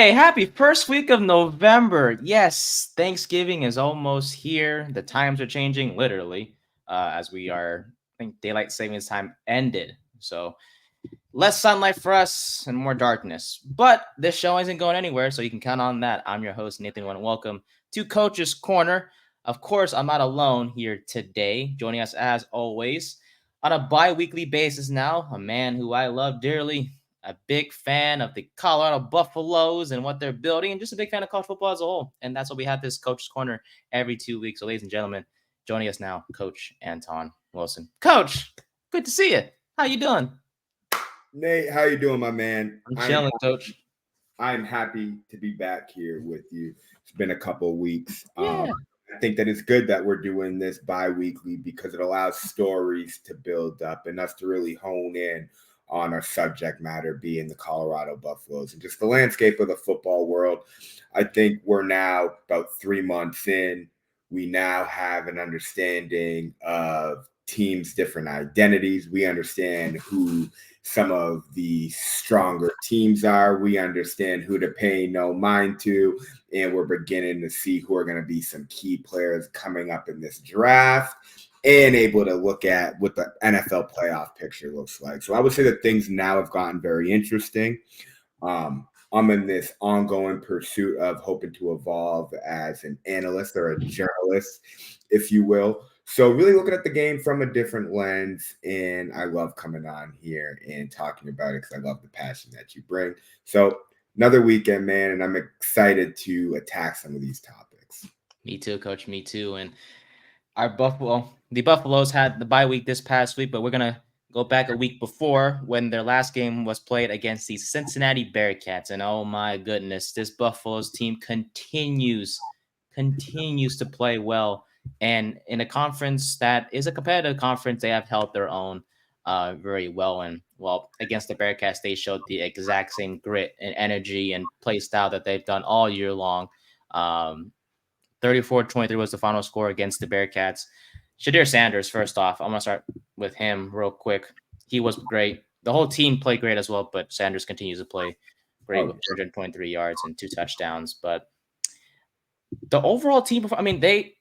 Hey, happy first week of November. Yes, Thanksgiving is almost here. The times are changing literally as we are, I think daylight savings time ended. So less sunlight for us and more darkness. But this show isn't going anywhere, so you can count on that. I'm your host, Nathan Nguyen. Welcome to Coach's Corner. Of course, I'm not alone here today. Joining us as always on a bi-weekly basis now, a man who I love dearly, a big fan of the Colorado Buffaloes and what they're building, and just a big fan of college football as a whole. And that's why we have this Coach's Corner every 2 weeks. So, ladies and gentlemen, joining us now, Coach Anton Wilson. Coach, good to see you. How you doing? Nate, how you doing, my man? I'm chilling, Coach. I'm happy to be back here with you. It's been a couple of weeks. Yeah. I think that it's good that we're doing this bi-weekly because it allows stories to build up and us to really hone in on our subject matter being the Colorado Buffaloes and just the landscape of the football world. I think we're now about 3 months in. We now have an understanding of teams' different identities. We understand who some of the stronger teams are. We understand who to pay no mind to, and we're beginning to see who are going to be some key players coming up in this draft and able to look at what the NFL playoff picture looks like. So I would say that things now have gotten very interesting. I'm in this ongoing pursuit of hoping to evolve as an analyst or a journalist, if you will. So really looking at the game from a different lens, and I love coming on here and talking about it because I love the passion that you bring. So another weekend, man, and I'm excited to attack some of these topics. Me too, Coach. Me too. And the Buffaloes had the bye week this past week, but we're gonna go back a week before when their last game was played against the Cincinnati Bearcats. And oh my goodness, this Buffaloes team continues to play well. And in a conference that is a competitive conference, they have held their own very well. And well, against the Bearcats, they showed the exact same grit and energy and play style that they've done all year long. 34-23 was the final score against the Bearcats. Shadir Sanders, first off, I'm going to start with him real quick. He was great. The whole team played great as well, but Sanders continues to play great with 123 yards and 2 touchdowns. But the overall team, I mean, they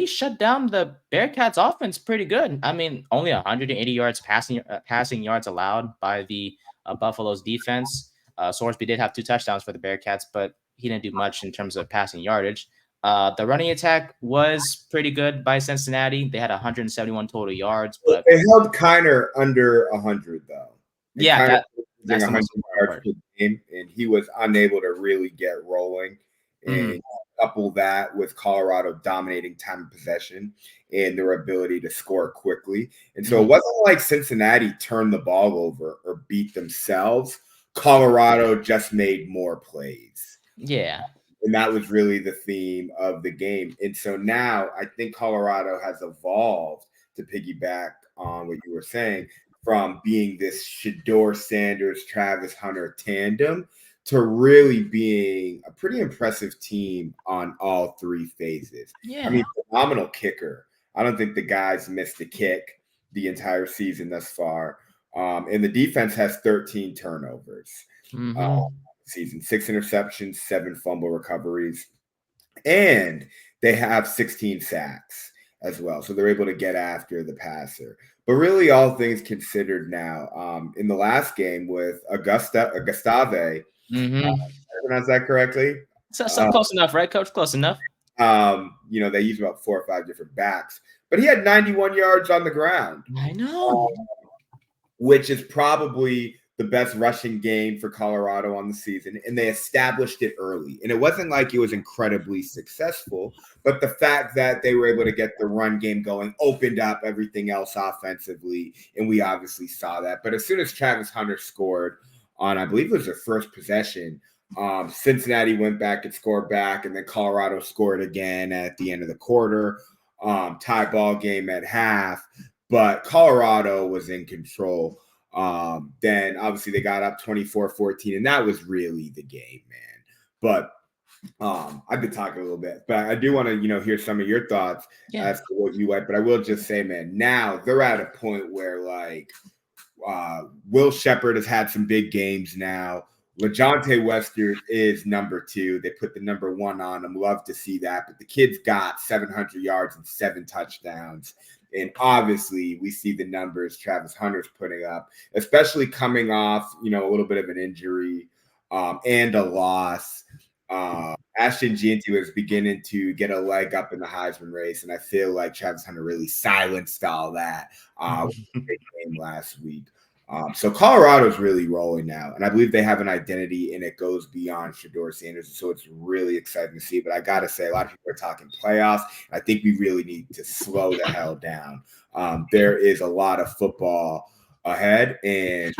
shut down the Bearcats offense pretty good. I mean, only 180 yards passing yards allowed by the Buffalo's defense. Sorsby did have 2 touchdowns for the Bearcats, but he didn't do much in terms of passing yardage. The running attack was pretty good by Cincinnati. They had 171 total yards, but they held Kiner under 100 though. And yeah, that's 100 yards per game, and he was unable to really get rolling. And couple that with Colorado dominating time of possession and their ability to score quickly. And so it wasn't like Cincinnati turned the ball over or beat themselves. Colorado just made more plays. Yeah. And that was really the theme of the game. And so now I think Colorado has evolved, to piggyback on what you were saying, from being this Shedeur Sanders, Travis Hunter tandem to really being a pretty impressive team on all 3 phases. Yeah. I mean, phenomenal kicker. I don't think the guys missed a kick the entire season thus far. And the defense has 13 turnovers. Season, 6 interceptions, 7 fumble recoveries, and they have 16 sacks as well. So they're able to get after the passer. But really, all things considered now, in the last game with Gustave, pronounce that correctly? So close enough, right, Coach? Close enough. They use about 4 or 5 different backs, but he had 91 yards on the ground. I know. Which is probably the best rushing game for Colorado on the season, and they established it early. And it wasn't like it was incredibly successful, but the fact that they were able to get the run game going opened up everything else offensively, and we obviously saw that. But as soon as Travis Hunter scored on, I believe it was their first possession, Cincinnati went back and scored back, and then Colorado scored again at the end of the quarter, tie ball game at half, but Colorado was in control. Then obviously they got up 24-14, and that was really the game, man. But I've been talking a little bit, but I do want to, hear some of your thoughts as to what you like. But I will just say, man, now they're at a point where Will Shepherd has had some big games now. LaJohntay Western is number 2. They put the number 1 on him. Love to see that. But the kid's got 700 yards and 7 touchdowns. And obviously, we see the numbers Travis Hunter's putting up, especially coming off, a little bit of an injury and a loss. Ashton Jeanty was beginning to get a leg up in the Heisman race, and I feel like Travis Hunter really silenced all that with the big game last week. So Colorado's really rolling now, and I believe they have an identity, and it goes beyond Shedeur Sanders. So it's really exciting to see. But I got to say, a lot of people are talking playoffs. I think we really need to slow the hell down. There is a lot of football ahead, and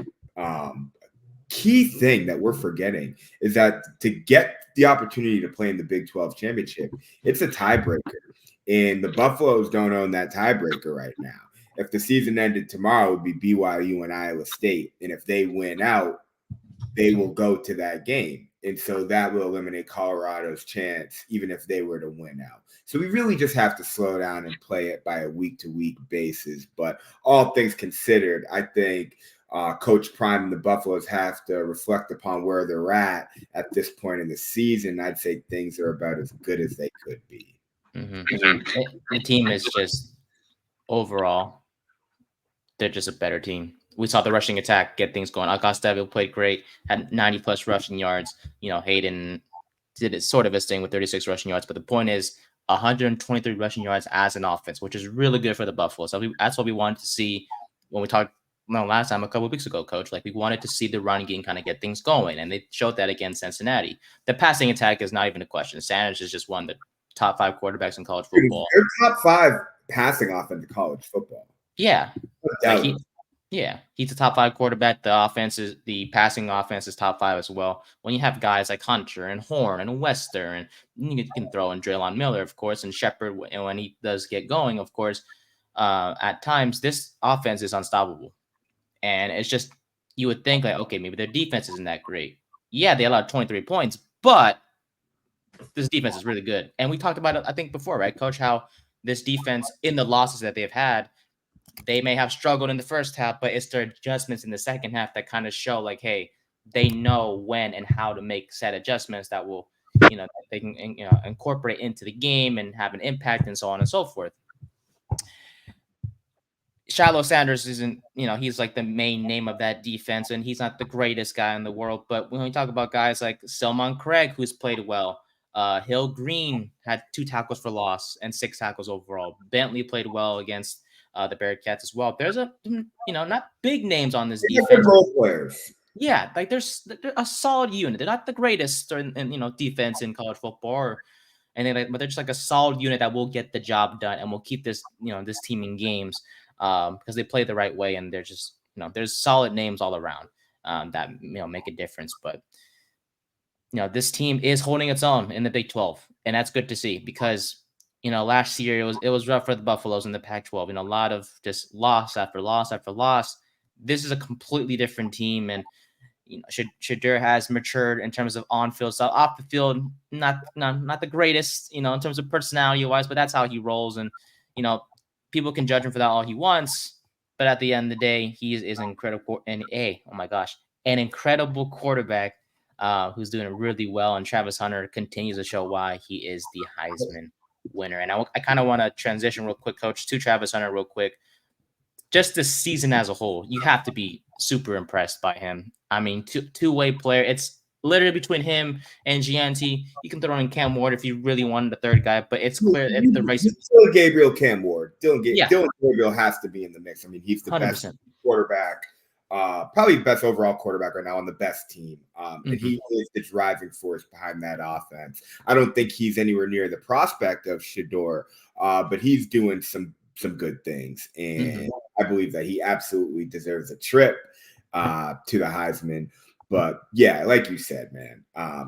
key thing that we're forgetting is that to get the opportunity to play in the Big 12 championship, it's a tiebreaker, and the Buffaloes don't own that tiebreaker right now. If the season ended tomorrow, it would be BYU and Iowa State. And if they win out, they will go to that game. And so that will eliminate Colorado's chance, even if they were to win out. So we really just have to slow down and play it by a week-to-week basis. But all things considered, I think Coach Prime and the Buffaloes have to reflect upon where they're at this point in the season. I'd say things are about as good as they could be. The team is just overall, they're just a better team. We saw the rushing attack get things going. Acosta played great, had 90 plus rushing yards. Hayden did it sort of his thing with 36 rushing yards. But the point is 123 rushing yards as an offense, which is really good for the Buffalo. So that's what we wanted to see when we talked last time, a couple of weeks ago, Coach. Like, we wanted to see the run game kind of get things going, and they showed that against Cincinnati. The passing attack is not even a question. Sanders is just one of the top 5 quarterbacks in college football. They're top 5 passing offense in college football. Yeah. He's a top 5 quarterback. The passing offense is top 5 as well. When you have guys like Hunter and Horn and Wester, and you can throw in Draylon Miller, of course, and Shepard when he does get going, of course, at times this offense is unstoppable. And it's just, you would think like, okay, maybe their defense isn't that great. Yeah, they allowed 23 points, but this defense is really good. And we talked about it, I think, before, right, Coach, how this defense, in the losses that they've had, they may have struggled in the first half, but it's their adjustments in the second half that kind of show like, hey, they know when and how to make set adjustments that will, that they can incorporate into the game and have an impact and so on and so forth. Shiloh Sanders isn't, he's like the main name of that defense, and he's not the greatest guy in the world. But when we talk about guys like Selmon Craig, who's played well, Hill Green had 2 tackles for loss and 6 tackles overall. Bentley played well against the Bearcats as well. There's not big names on this defense. Role players. Yeah, like they're a solid unit. They're not the greatest in defense in college football, but they're just like a solid unit that will get the job done and will keep this this team in games because they play the right way, and they're just there's solid names all around that make a difference. But this team is holding its own in the Big 12, and that's good to see because last year it was rough for the Buffaloes in the Pac-12. A lot of just loss after loss after loss. This is a completely different team, and Shedeur has matured in terms of on-field stuff. Off the field, not the greatest, in terms of personality-wise, but that's how he rolls, and people can judge him for that all he wants. But at the end of the day, he is incredible, and an incredible quarterback who's doing really well. And Travis Hunter continues to show why he is the Heisman winner. And I kind of want to transition real quick, Coach, to Travis Hunter real quick. Just this season as a whole, you have to be super impressed by him. I mean, two-way player. It's literally between him and Gianti. You can throw in Cam Ward if you really wanted a third guy, but it's clear if the race. Dylan Gabriel, Cam Ward. Dylan Gabriel has to be in the mix. I mean, he's the 100%. Best quarterback, probably best overall quarterback right now on the best team. And he is the driving force behind that offense. I don't think he's anywhere near the prospect of Shedeur, but he's doing some good things. And I believe that he absolutely deserves a trip to the Heisman. But yeah, like you said, man,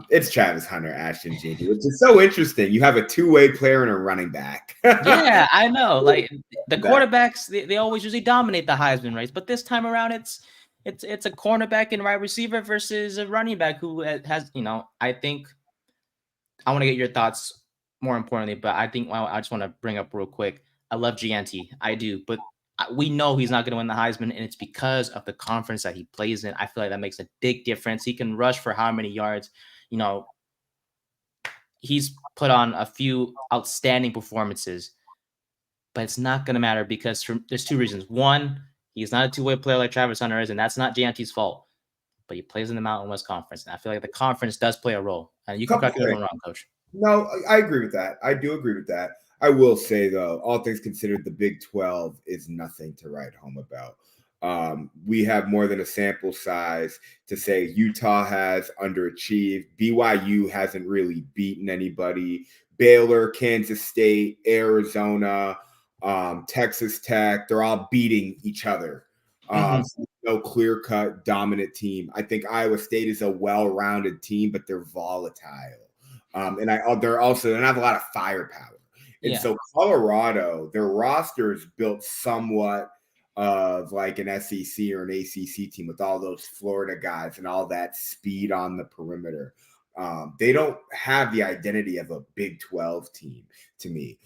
it's Travis Hunter, Ashton Jeanty, which is so interesting. You have a two-way player and a running back. Yeah, I know. Like the quarterbacks, they always usually dominate the Heisman race, but this time around, it's a cornerback and wide receiver versus a running back who has, I think I want to get your thoughts more importantly, but I think I just want to bring up real quick. I love Gianti, I do, but We know he's not going to win the Heisman, and it's because of the conference that he plays in. I feel like that makes a big difference. He can rush for how many yards? You know, he's put on a few outstanding performances, but it's not going to matter because there's two reasons. One, he's not a two-way player like Travis Hunter is, and that's not JNT's fault. But he plays in the Mountain West Conference, and I feel like the conference does play a role. And you can Couple correct me if I'm things. wrong, Coach. No, I agree with that. I do agree with that. I will say though, all things considered, the Big 12 is nothing to write home about. We have more than a sample size to say Utah has underachieved. BYU hasn't really beaten anybody. Baylor, Kansas State, Arizona, Texas Tech, they're all beating each other. Mm-hmm. No clear-cut dominant team. I think Iowa State is a well-rounded team, but they're volatile. And they're also, and have a lot of firepower. And Yeah. so Colorado, their roster is built somewhat of like an SEC or an ACC team with all those Florida guys and all that speed on the perimeter. They don't have the identity of a Big 12 team to me.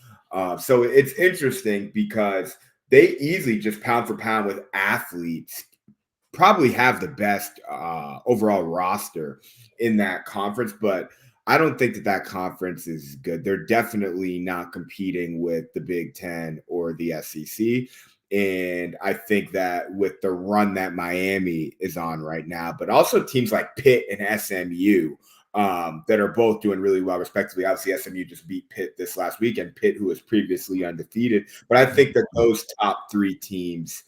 So it's interesting because they easily just pound for pound with athletes probably have the best overall roster in that conference, but I don't think that conference is good. They're definitely not competing with the Big Ten or the SEC. And I think that with the run that Miami is on right now, but also teams like Pitt and SMU that are both doing really well, respectively. Obviously, SMU just beat Pitt this last weekend, Pitt, who was previously undefeated. But I think that those top three teams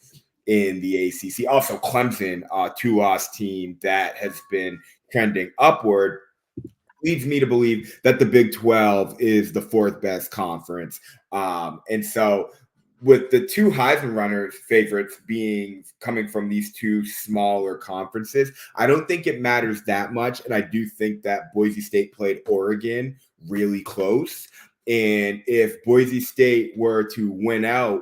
in the ACC, also Clemson, Tua's team that has been trending upward, leads me to believe that the Big 12 is the fourth best conference. And so with the two Heisman runners favorites being coming from these two smaller conferences, I don't think it matters that much. And I do think that Boise State played Oregon really close. And if Boise State were to win out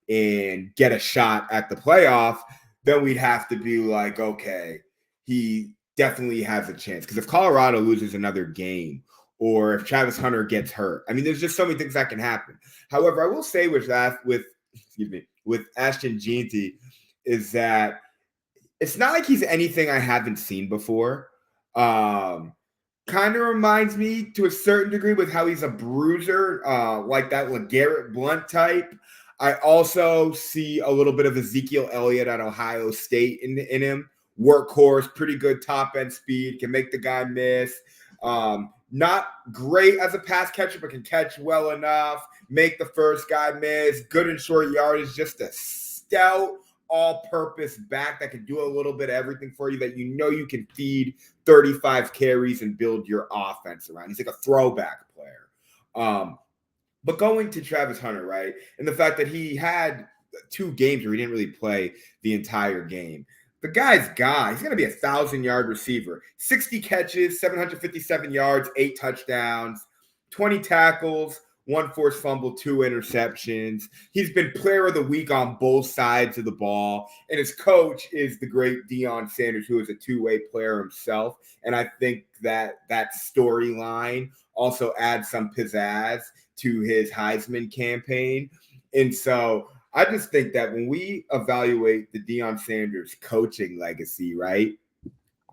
and get a shot at the playoff, then we'd have to be like, okay, he definitely has a chance. Because if Colorado loses another game or if Travis Hunter gets hurt, I mean, there's just so many things that can happen. However, I will say with Ashton Jeanty is that it's not like he's anything I haven't seen before. Kind of reminds me to a certain degree with how he's a bruiser, like that LeGarrette Blount type. I also see a little bit of Ezekiel Elliott at Ohio State in him. Workhorse, pretty good top end speed, can make the guy miss. Not great as a pass catcher, but can catch well enough, make the first guy miss. Good in short yardage, just a stout all-purpose back that can do a little bit of everything for you that you know you can feed 35 carries and build your offense around. He's like a throwback player. But going to Travis Hunter, right, and the fact that he had 2 games where he didn't really play the entire game. The guy's guy, he's going to be 1,000-yard receiver. 60 catches, 757 yards, 8 touchdowns, 20 tackles, 1 forced fumble, 2 interceptions. He's been player of the week on both sides of the ball. And his coach is the great Deion Sanders, who is a two-way player himself. And I think that storyline also adds some pizzazz to his Heisman campaign. And so I just think that when we evaluate the Deion Sanders coaching legacy, right,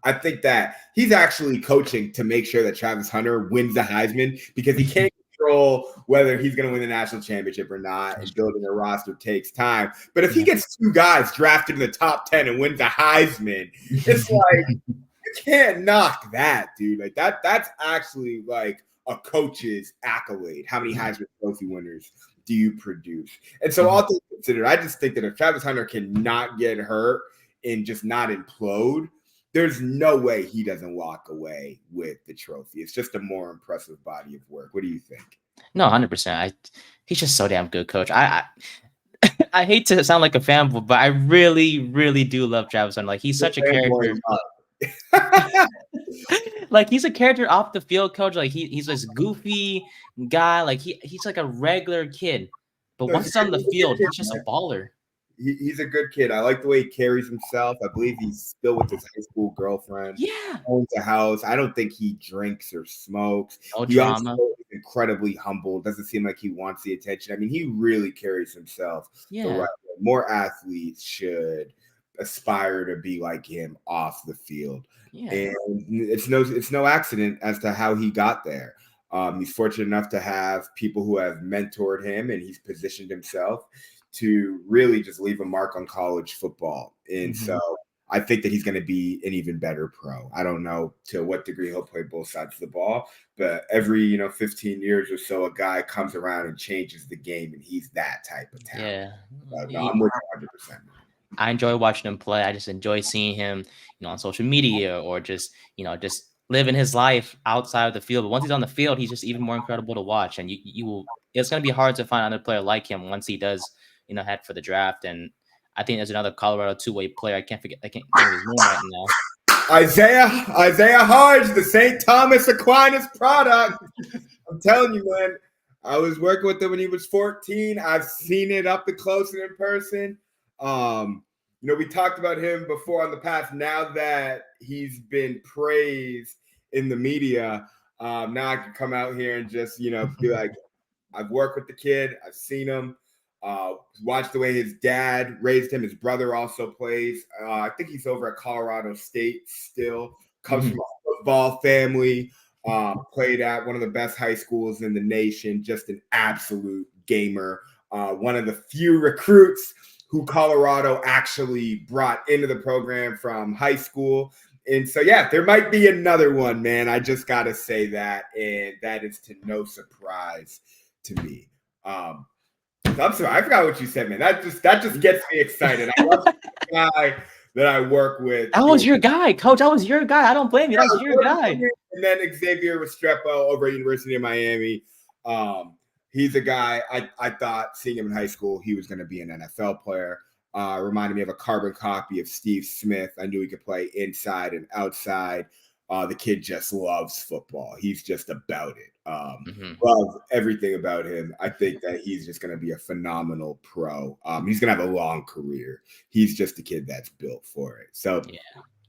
I think that he's actually coaching to make sure that Travis Hunter wins the Heisman because he can't control whether he's going to win the national championship or not, and building a roster takes time. But if he gets 2 guys drafted in the top 10 and wins a Heisman, it's like you can't knock that, dude. Like that's actually like a coach's accolade. How many Heisman Trophy winners do you produce? And so all things considered, I just think that if Travis Hunter cannot get hurt and just not implode, there's no way he doesn't walk away with the trophy. It's just a more impressive body of work. What do you think? No, 100%. He's just so damn good, Coach. I hate to sound like a fanboy, but I really, really do love Travis Hunter. Like he's such a character. Like he's a character off the field, Coach. Like he's this goofy guy. Like he's like a regular kid, but once he's on the field, he's just a baller. He's a good kid. I like the way he carries himself. I believe he's still with his high school girlfriend. Yeah. Owns a house. I don't think he drinks or smokes. No He drama. also is incredibly humble. Doesn't seem like he wants the attention. I mean, he really carries himself the right way. more athletes should aspire to be like him off the field. Yeah. And it's no accident as to how he got there. He's fortunate enough to have people who have mentored him, and he's positioned himself to really just leave a mark on college football. And so I think that he's going to be an even better pro. I don't know to what degree he'll play both sides of the ball, but every 15 years or so, a guy comes around and changes the game, and he's that type of talent. Yeah. No, I'm with you 100%. I enjoy watching him play. I just enjoy seeing him, on social media or just living his life outside of the field. But once he's on the field, he's just even more incredible to watch. And you will, it's going to be hard to find another player like him once he does, head for the draft. And I think there's another Colorado two-way player. I can't think of his name right now. Isaiah Hodge, the St. Thomas Aquinas product. I'm telling you, man. I was working with him when he was 14. I've seen it up close and in person. We talked about him before on the past. Now that he's been praised in the media, now I can come out here and just, be like, I've worked with the kid. I've seen him. Watched the way his dad raised him. His brother also plays. I think he's over at Colorado State still. Comes from a football family. Played at one of the best high schools in the nation. Just an absolute gamer. One of the few recruits who Colorado actually brought into the program from high school. And so, yeah, there might be another one, man. I just got to say that. And that is to no surprise to me. I'm sorry, I forgot what you said, man. That just gets me excited. I love the guy that I work with. That was your guy, Coach. That was your guy. I don't blame you. That was your guy. And then Xavier Restrepo over at University of Miami. He's a guy I thought seeing him in high school, he was going to be an NFL player. Reminded me of a carbon copy of Steve Smith. I knew he could play inside and outside. The kid just loves football. He's just about it. Love everything about him. I think that he's just going to be a phenomenal pro. He's going to have a long career. He's just a kid that's built for it. So,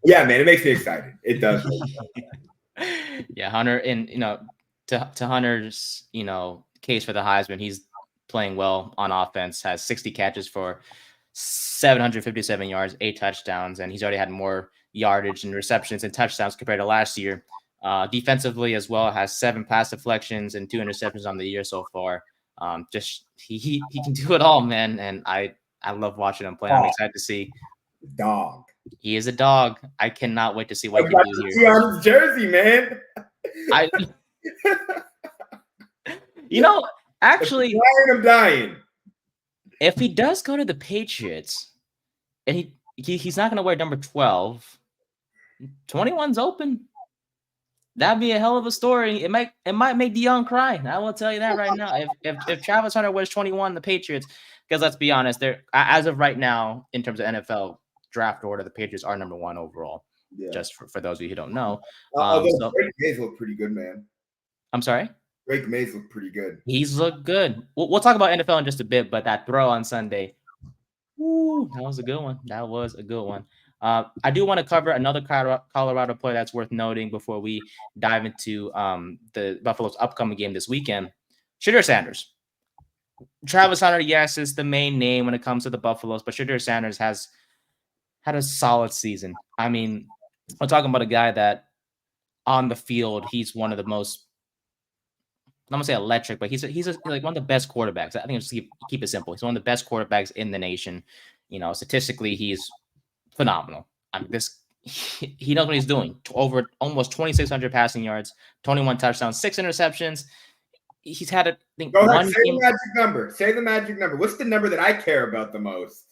yeah, man, it makes me excited. It does. Yeah, Hunter, and to Hunter's case for the Heisman, he's playing well on offense. Has 60 catches for 757 yards, 8 touchdowns, and he's already had more yardage and receptions and touchdowns compared to last year. Defensively as well, has 7 pass deflections and 2 interceptions on the year so far. Just he can do it all, man, and I love watching him play. I'm excited to see. Dog. He is a dog. I cannot wait to see what he can do here. On his jersey, man. Actually, I'm dying. If he does go to the Patriots, and he's not going to wear number 12, 21's open. That'd be a hell of a story. It might make Dion cry. I will tell you that right now. If Travis Hunter wears 21, the Patriots, because let's be honest, they're as of right now in terms of NFL draft order, the Patriots are number 1 overall. Yeah. Just for those of you who don't know. Drake Mays looked pretty good, man. I'm sorry? Drake Mays looked pretty good. He's looked good. We'll talk about NFL in just a bit, but that throw on Sunday, that was a good one. That was a good one. I do want to cover another Colorado player that's worth noting before we dive into the Buffalo's upcoming game this weekend. Shedeur Sanders. Travis Hunter, yes, is the main name when it comes to the Buffaloes, but Shedeur Sanders has had a solid season. I mean, we're talking about a guy that on the field, he's one of the most, I'm gonna say electric, but he's like one of the best quarterbacks. I think just keep it simple. He's one of the best quarterbacks in the nation. Statistically, he's phenomenal. I mean, he knows what he's doing. Over almost 2,600 passing yards, 21 touchdowns, 6 interceptions. He's had a think. Go ahead, say the magic number. Say the magic number. What's the number that I care about the most?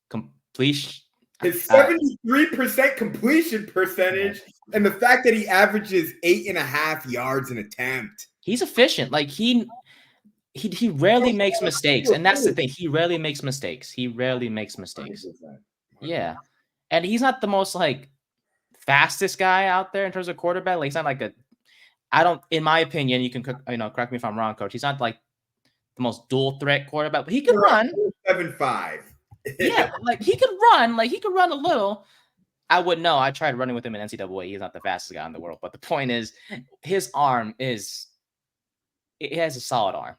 Completion. His 73% completion percentage, and the fact that he averages 8.5 yards an attempt. He's efficient. Like he rarely makes mistakes, and that's the thing. He rarely makes mistakes. 100%. Yeah, and he's not the most fastest guy out there in terms of quarterback. Like he's not like in my opinion, you can correct me if I'm wrong, Coach. He's not like the most dual threat quarterback, but he can run. 7.5. Yeah, he could run. He could run a little. I wouldn't know. I tried running with him in NCAA. He's not the fastest guy in the world, but the point is, his arm it has a solid arm.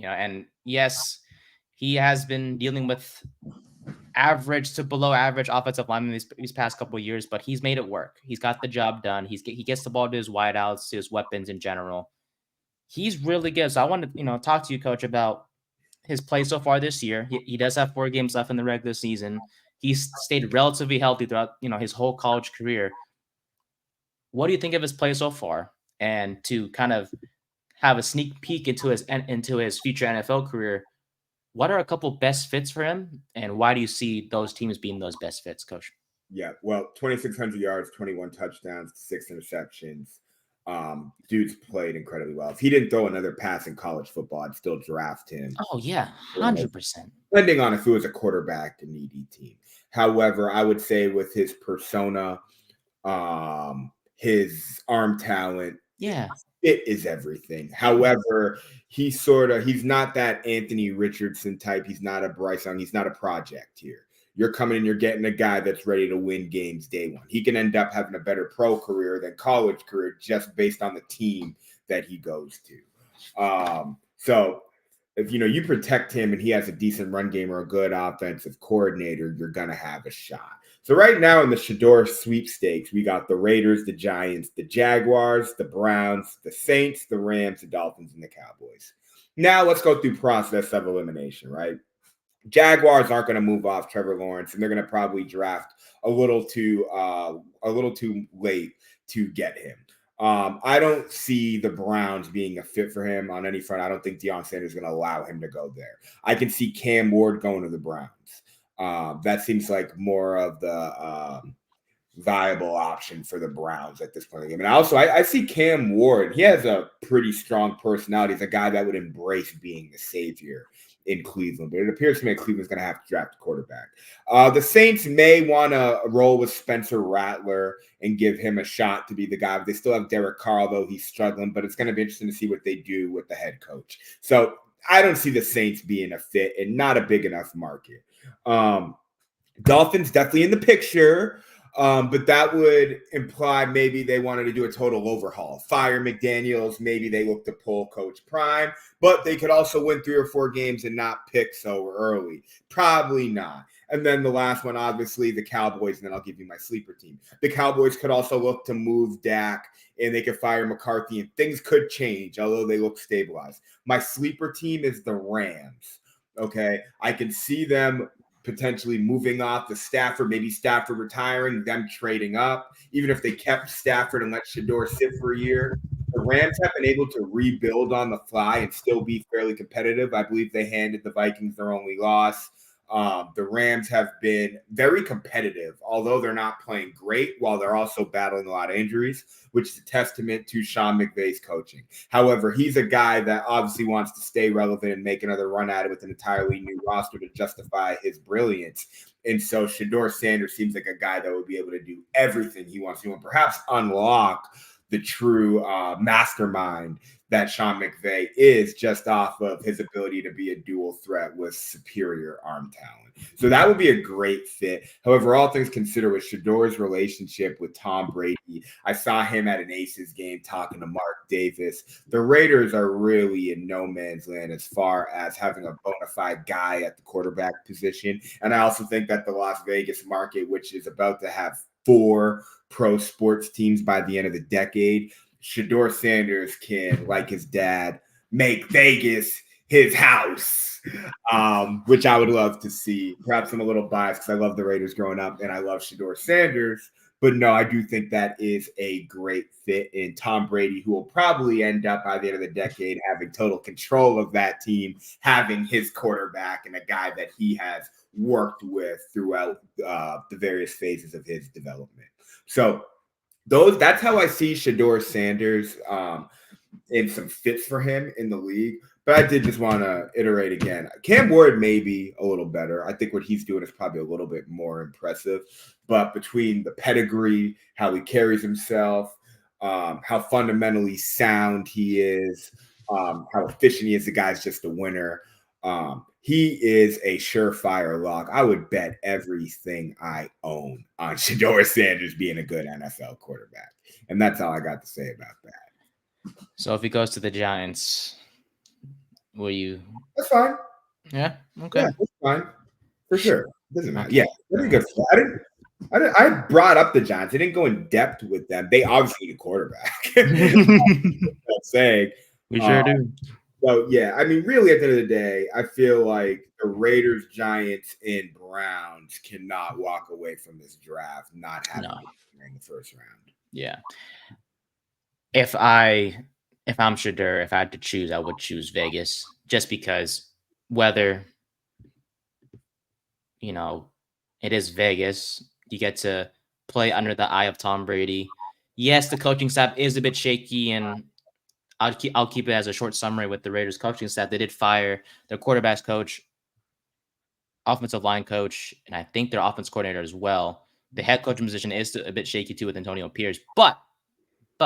And yes, He has been dealing with average to below average offensive linemen these past couple of years, but he's made it work. He's got the job done. He gets the ball to his wideouts, to his weapons in general. He's really good. So I want to talk to you, Coach, about his play so far this year. He does have 4 games left in the regular season. He's stayed relatively healthy throughout his whole college career. What do you think of his play so far? And to kind of have a sneak peek into his future NFL career, what are a couple best fits for him, and why do you see those teams being those best fits, Coach? Yeah, well, 2,600 yards, 21 touchdowns, 6 interceptions. Dude's played incredibly well. If he didn't throw another pass in college football, I'd still draft him. Oh yeah, 100%. Depending on if he was a quarterback and needy team. However, I would say with his persona, his arm talent, Yeah, it is everything. However, he's not that Anthony Richardson type. He's not a Bryce Young. He's not a project here. You're coming in, you're getting a guy that's ready to win games day one. He can end up having a better pro career than college career just based on the team that he goes to. So if you protect him and he has a decent run game or a good offensive coordinator, you're gonna have a shot. So right now in the Shador sweepstakes, we got the Raiders, the Giants, the Jaguars, the Browns, the Saints, the Rams, the Dolphins, and the Cowboys. Now let's go through process of elimination, right? Jaguars aren't going to move off Trevor Lawrence, and they're going to probably draft a little too late to get him. I don't see the Browns being a fit for him on any front. I don't think Deion Sanders is going to allow him to go there. I can see Cam Ward going to the Browns. That seems like more of the viable option for the Browns at this point in the game. And also, I see Cam Ward. He has a pretty strong personality. He's a guy that would embrace being the savior in Cleveland, but it appears to me Cleveland's going to have to draft a quarterback. The Saints may want to roll with Spencer Rattler and give him a shot to be the guy. They still have Derek Carr, though he's struggling, but it's going to be interesting to see what they do with the head coach. So I don't see the Saints being a fit and not a big enough market. Dolphins definitely in the picture. But that would imply maybe they wanted to do a total overhaul. Fire McDaniels, maybe they look to pull Coach Prime, but they could also win 3 or 4 games and not pick so early. Probably not. And then the last one, obviously, the Cowboys, and then I'll give you my sleeper team. The Cowboys could also look to move Dak, and they could fire McCarthy, and things could change, although they look stabilized. My sleeper team is the Rams. Okay, I can see them potentially moving off the Stafford, maybe Stafford retiring, them trading up. Even if they kept Stafford and let Shador sit for a year, the Rams have been able to rebuild on the fly and still be fairly competitive. I believe they handed the Vikings their only loss. The Rams have been very competitive, although they're not playing great, while they're also battling a lot of injuries, which is a testament to Sean McVay's coaching. However, he's a guy that obviously wants to stay relevant and make another run at it with an entirely new roster to justify his brilliance. And so Shador Sanders seems like a guy that would be able to do everything he wants to do and perhaps unlock the true mastermind that Sean McVay is, just off of his ability to be a dual threat with superior arm talent. So that would be a great fit. However, all things considered, with Shador's relationship with Tom Brady, I saw him at an Aces game talking to Mark Davis. The Raiders are really in no man's land as far as having a bona fide guy at the quarterback position. And I also think that the Las Vegas market, which is about to have 4 pro sports teams by the end of the decade, Shador Sanders can, like his dad, make Vegas his house, which I would love to see. Perhaps I'm a little biased because I love the Raiders growing up and I love Shador Sanders. But no, I do think that is a great fit in Tom Brady, who will probably end up by the end of the decade having total control of that team, having his quarterback and a guy that he has worked with throughout the various phases of his development. So that's how I see Shador Sanders and some fits for him in the league. But I did just want to iterate again. Cam Ward may be a little better. I think what he's doing is probably a little bit more impressive. But between the pedigree, how he carries himself, how fundamentally sound he is, how efficient he is, the guy's just a winner. He is a surefire lock. I would bet everything I own on Shador Sanders being a good NFL quarterback. And that's all I got to say about that. So if he goes to the Giants, will you? That's fine. Yeah. Yeah, Okay. that's fine for sure. Doesn't matter. Yeah, Okay. that's All a right. good. I brought up the Giants. I didn't go in depth with them. They obviously need a quarterback. I'm saying. We Uh, sure do. so yeah, I mean, really, at the end of the day, I feel like the Raiders, Giants, and Browns cannot walk away from this draft not having No. been in the first round. Yeah. If I if I'm Shadur, if I had to choose, I would choose Vegas just because whether, you know, it is Vegas, you get to play under the eye of Tom Brady. Yes, the coaching staff is a bit shaky, and I'll keep it as a short summary with the Raiders coaching staff. They did fire their quarterbacks coach, offensive line coach, and I think their offense coordinator as well. The head coaching position is a bit shaky too with Antonio Pierce, but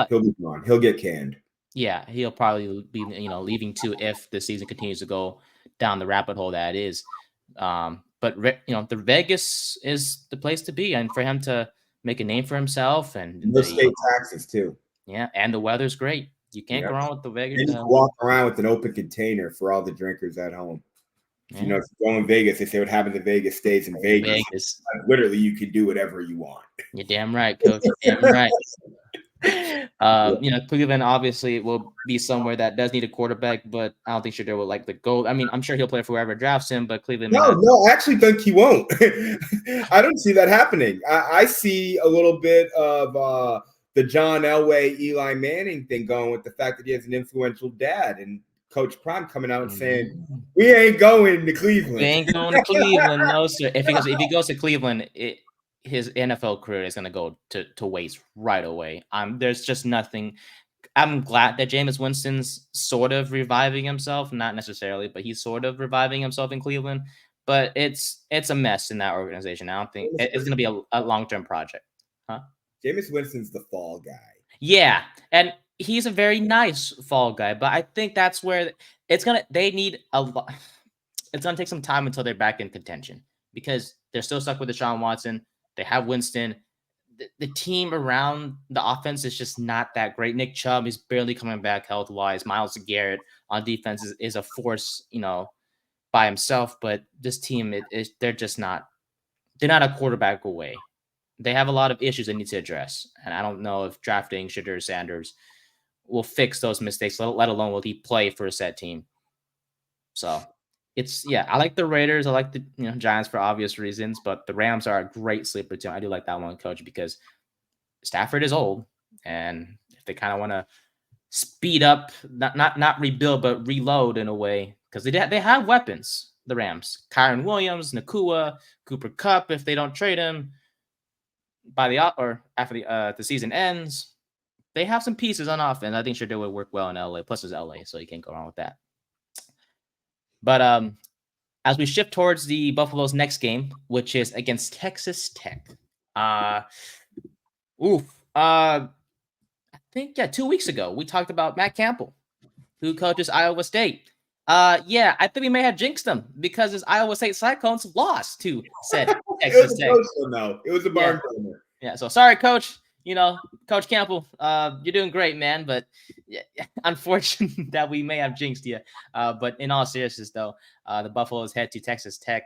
He'll be gone. He'll get canned. yeah, he'll probably be leaving too if the season continues to go down the rabbit hole that it is. But the Vegas is the place to be, and for him to make a name for himself, and No state taxes too. and the weather's great. You can't Yep. go wrong with the Vegas. And you can walk around with an open container for all the drinkers at home. If Yeah, if you go in Vegas, they say what happens in Vegas stays in Vegas. Vegas. Like, literally, you can do whatever you want. You're damn right, coach. You're damn right. Cleveland obviously will be somewhere that does need a quarterback, but I don't think Shadur will like the goal. I mean, I'm sure he'll play for whoever drafts him, but Cleveland may not. No, I actually think he won't. I don't see that happening. I see a little bit of the John Elway, Eli Manning thing going with the fact that he has an influential dad and Coach Prime coming out and saying, "We ain't going to Cleveland. We ain't going to Cleveland, no sir. If he goes to Cleveland, his NFL career is going to go to waste right away. There's just nothing. I'm glad that Jameis Winston's sort of reviving himself, not necessarily, but he's sort of reviving himself in Cleveland. But it's a mess in that organization. I don't think it's going to be a long-term project, huh? Jameis Winston's the fall guy. Yeah, and he's a very nice fall guy, but I think that's where they need a lot. It's gonna take some time until they're back in contention because they're still stuck with Deshaun Watson. They have Winston. The team around the offense is just not that great. Nick Chubb is barely coming back health wise. Miles Garrett on defense is a force, by himself. But this team, they're just not. They're not a quarterback away. They have a lot of issues they need to address, and I don't know if drafting Shadur Sanders will fix those mistakes. Let alone will he play for a set team. So I like the Raiders. I like the Giants for obvious reasons, but the Rams are a great sleeper team. I do like that one, coach, because Stafford is old, and if they kind of want to speed up, not rebuild, but reload in a way, because they have weapons. The Rams, Kyron Williams, Nakua, Cooper Kupp. If they don't trade him or after the season ends, they have some pieces on offense. I think Shadur would work well in LA. Plus, it's LA, so you can't go wrong with that. But as we shift towards the Buffalo's next game, which is against Texas Tech. I think 2 weeks ago we talked about Matt Campbell, who coaches Iowa State. I think we may have jinxed him because his Iowa State Cyclones lost to said Texas Tech. It was a barn burner. Yeah, so sorry, Coach. Coach Campbell, you're doing great, man. But unfortunate that we may have jinxed you. But in all seriousness, though, the Buffaloes head to Texas Tech,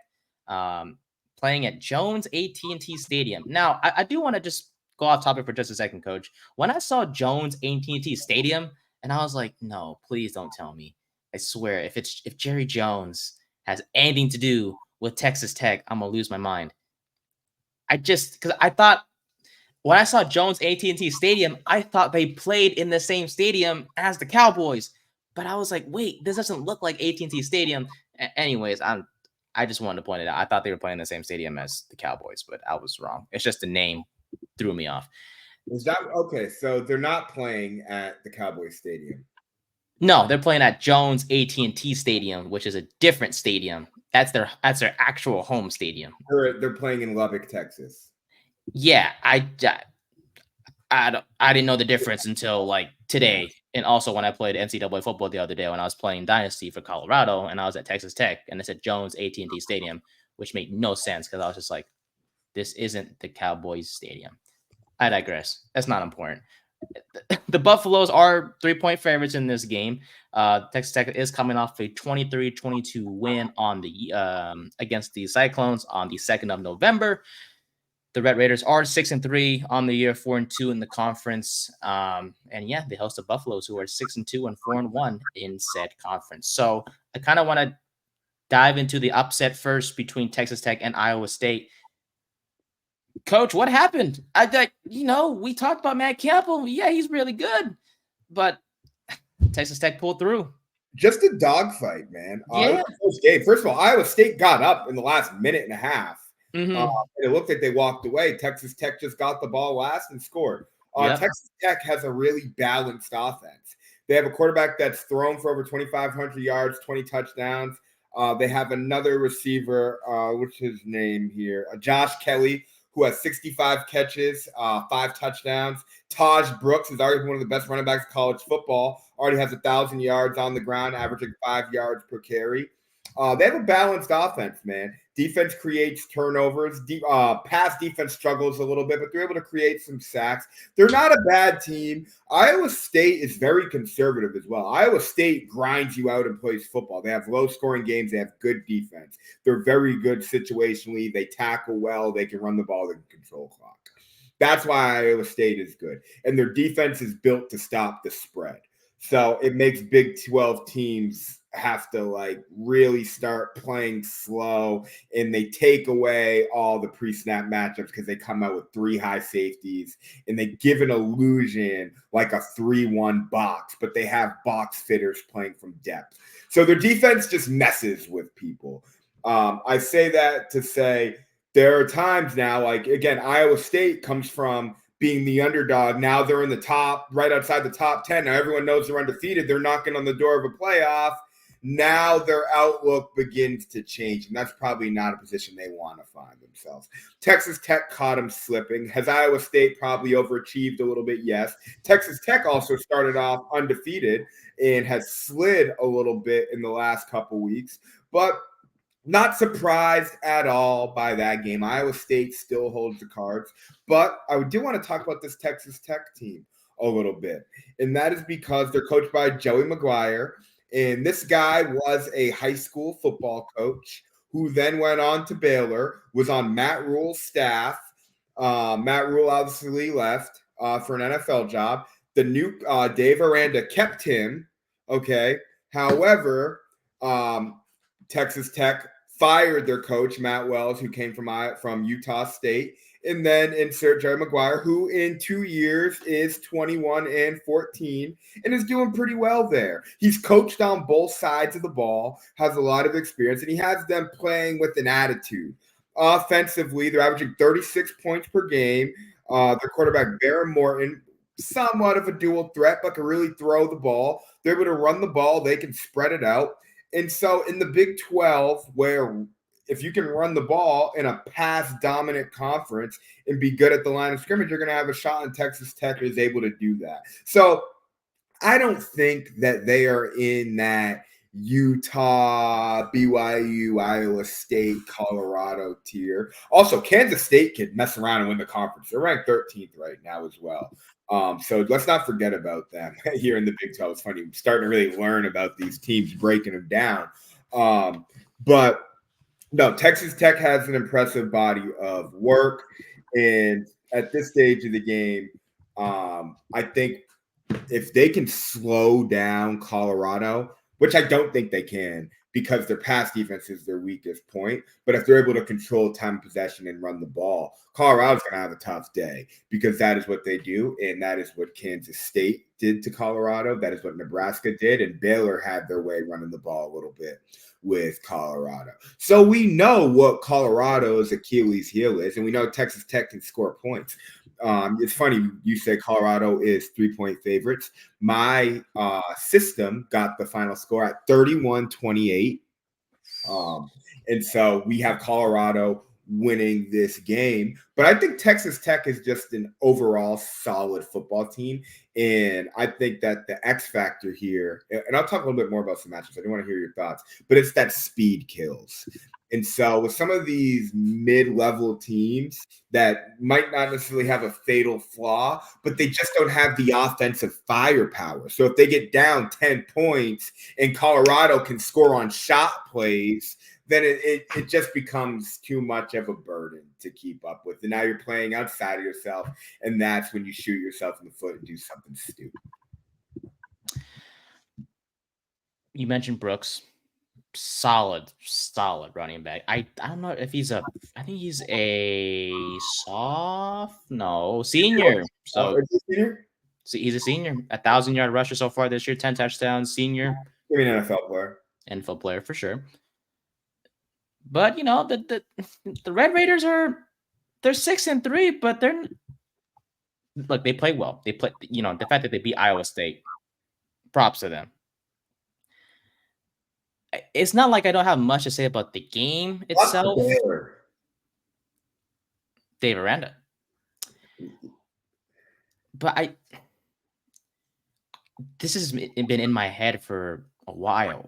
playing at Jones AT&T Stadium. Now, I do want to just go off topic for just a second, Coach. When I saw Jones AT&T Stadium, and I was like, no, please don't tell me. I swear, if Jerry Jones has anything to do with Texas Tech, I'm gonna lose my mind. Because I thought when I saw Jones AT&T Stadium, I thought they played in the same stadium as the Cowboys. But I was like, wait, this doesn't look like AT&T Stadium. Anyways, I just wanted to point it out. I thought they were playing in the same stadium as the Cowboys, but I was wrong. It's just the name threw me off. Is that okay? So they're not playing at the Cowboys Stadium. No, they're playing at Jones AT&T Stadium, which is a different stadium. That's their actual home stadium. They're playing in Lubbock, Texas. Yeah, I didn't know the difference until like today. And also when I played NCAA football the other day when I was playing Dynasty for Colorado and I was at Texas Tech and it said Jones AT&T Stadium, which made no sense because I was just like, this isn't the Cowboys Stadium. I digress. That's not important. The Buffaloes are 3-point favorites in this game. Texas Tech is coming off a 23-22 win on the against the Cyclones on the 2nd of November. The Red Raiders are 6-3 on the year, 4-2 in the conference. And yeah, they host the Buffaloes, who are 6-2 and 4-1 in said conference. So I kind of want to dive into the upset first between Texas Tech and Iowa State. Coach, what happened? We talked about Matt Campbell. Yeah, he's really good, but Texas Tech pulled through. Just a dogfight, man. Yeah. First game. First of all, Iowa State got up in the last minute and a half. Mm-hmm. And it looked like they walked away. Texas Tech just got the ball last and scored. Yep. Texas Tech has a really balanced offense. They have a quarterback that's thrown for over 2,500 yards, 20 touchdowns. They have another receiver, what's his name here? Josh Kelly, who has 65 catches, 5 touchdowns. Taj Brooks is already one of the best running backs in college football. Already has 1,000 yards on the ground, averaging 5 yards per carry. They have a balanced offense, man. Defense creates turnovers. Pass defense struggles a little bit, but they're able to create some sacks. They're not a bad team. Iowa State is very conservative as well. Iowa State grinds you out and plays football. They have low-scoring games. They have good defense. They're very good situationally. They tackle well. They can run the ball. They can control clock. That's why Iowa State is good. And their defense is built to stop the spread. So it makes Big 12 teams have to really start playing slow, and they take away all the pre-snap matchups because they come out with 3 high safeties and they give an illusion like a 3-1 box, but they have box fitters playing from depth. So their defense just messes with people. I say that to say there are times now, again, Iowa State comes from being the underdog. Now they're in the top, right outside the top 10. Now everyone knows they're undefeated. They're knocking on the door of a playoff. Now their outlook begins to change, and that's probably not a position they want to find themselves. Texas Tech caught them slipping. Has Iowa State probably overachieved a little bit? Yes. Texas Tech also started off undefeated and has slid a little bit in the last couple weeks, but not surprised at all by that game. Iowa State still holds the cards, but I do want to talk about this Texas Tech team a little bit, and that is because they're coached by Joey McGuire. And this guy was a high school football coach who then went on to Baylor, was on Matt Rule's staff. Matt Rule obviously left for an NFL job. The new Dave Aranda kept him. Okay. However, Texas Tech fired their coach, Matt Wells, who came from Utah State. And then insert Jerry Maguire, who in 2 years is 21-14 and is doing pretty well there. He's coached on both sides of the ball, has a lot of experience, and he has them playing with an attitude. Offensively, they're averaging 36 points per game. Their quarterback, Baron Morton, somewhat of a dual threat, but can really throw the ball. They're able to run the ball. They can spread it out. And so in the Big 12, where if you can run the ball in a pass-dominant conference and be good at the line of scrimmage, you're going to have a shot, and Texas Tech is able to do that. So I don't think that they are in that Utah, BYU, Iowa State, Colorado tier. Also, Kansas State can mess around and win the conference. They're ranked 13th right now as well. So let's not forget about them here in the Big 12. It's funny. I'm starting to really learn about these teams, breaking them down. But no, Texas Tech has an impressive body of work. And at this stage of the game, I think if they can slow down Colorado, which I don't think they can because their pass defense is their weakest point, but if they're able to control time possession and run the ball, Colorado's going to have a tough day because that is what they do, and that is what Kansas State did to Colorado. That is what Nebraska did, and Baylor had their way running the ball a little bit with Colorado. So we know what Colorado's Achilles heel is, and we know Texas Tech can score points. It's funny you say Colorado is 3-point favorites. My system got the final score at 31-28. And so we have Colorado winning this game. But I think Texas Tech is just an overall solid football team. And I think that the X factor here, and I'll talk a little bit more about some matchups. I do want to hear your thoughts, but it's that speed kills. And so with some of these mid-level teams that might not necessarily have a fatal flaw, but they just don't have the offensive firepower. So if they get down 10 points and Colorado can score on shot plays, then it just becomes too much of a burden to keep up with. And now you're playing outside of yourself, and that's when you shoot yourself in the foot and do something stupid. You mentioned Brooks. Solid running back. I don't know if he's I think he's a senior. So he's a senior, 1,000-yard rusher so far this year, 10 touchdowns, senior. I mean, NFL player for sure. But the Red Raiders they're 6-3, but they play well. They play, the fact that they beat Iowa State, props to them. It's not like I don't have much to say about the game itself. Dave Aranda. But this has been in my head for a while.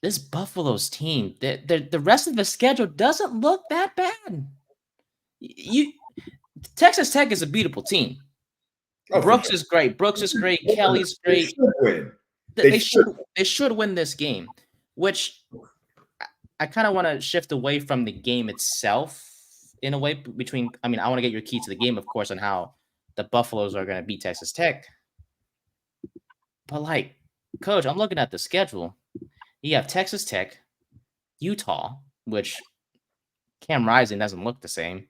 This Buffalo's team, the rest of the schedule doesn't look that bad. Texas Tech is a beatable team. Brooks is great. Kelly's great. They should win this game, which I kind of want to shift away from the game itself in a way I want to get your key to the game, of course, on how the Buffaloes are going to beat Texas Tech. But Coach, I'm looking at the schedule. You have Texas Tech, Utah, which Cam Rising doesn't look the same.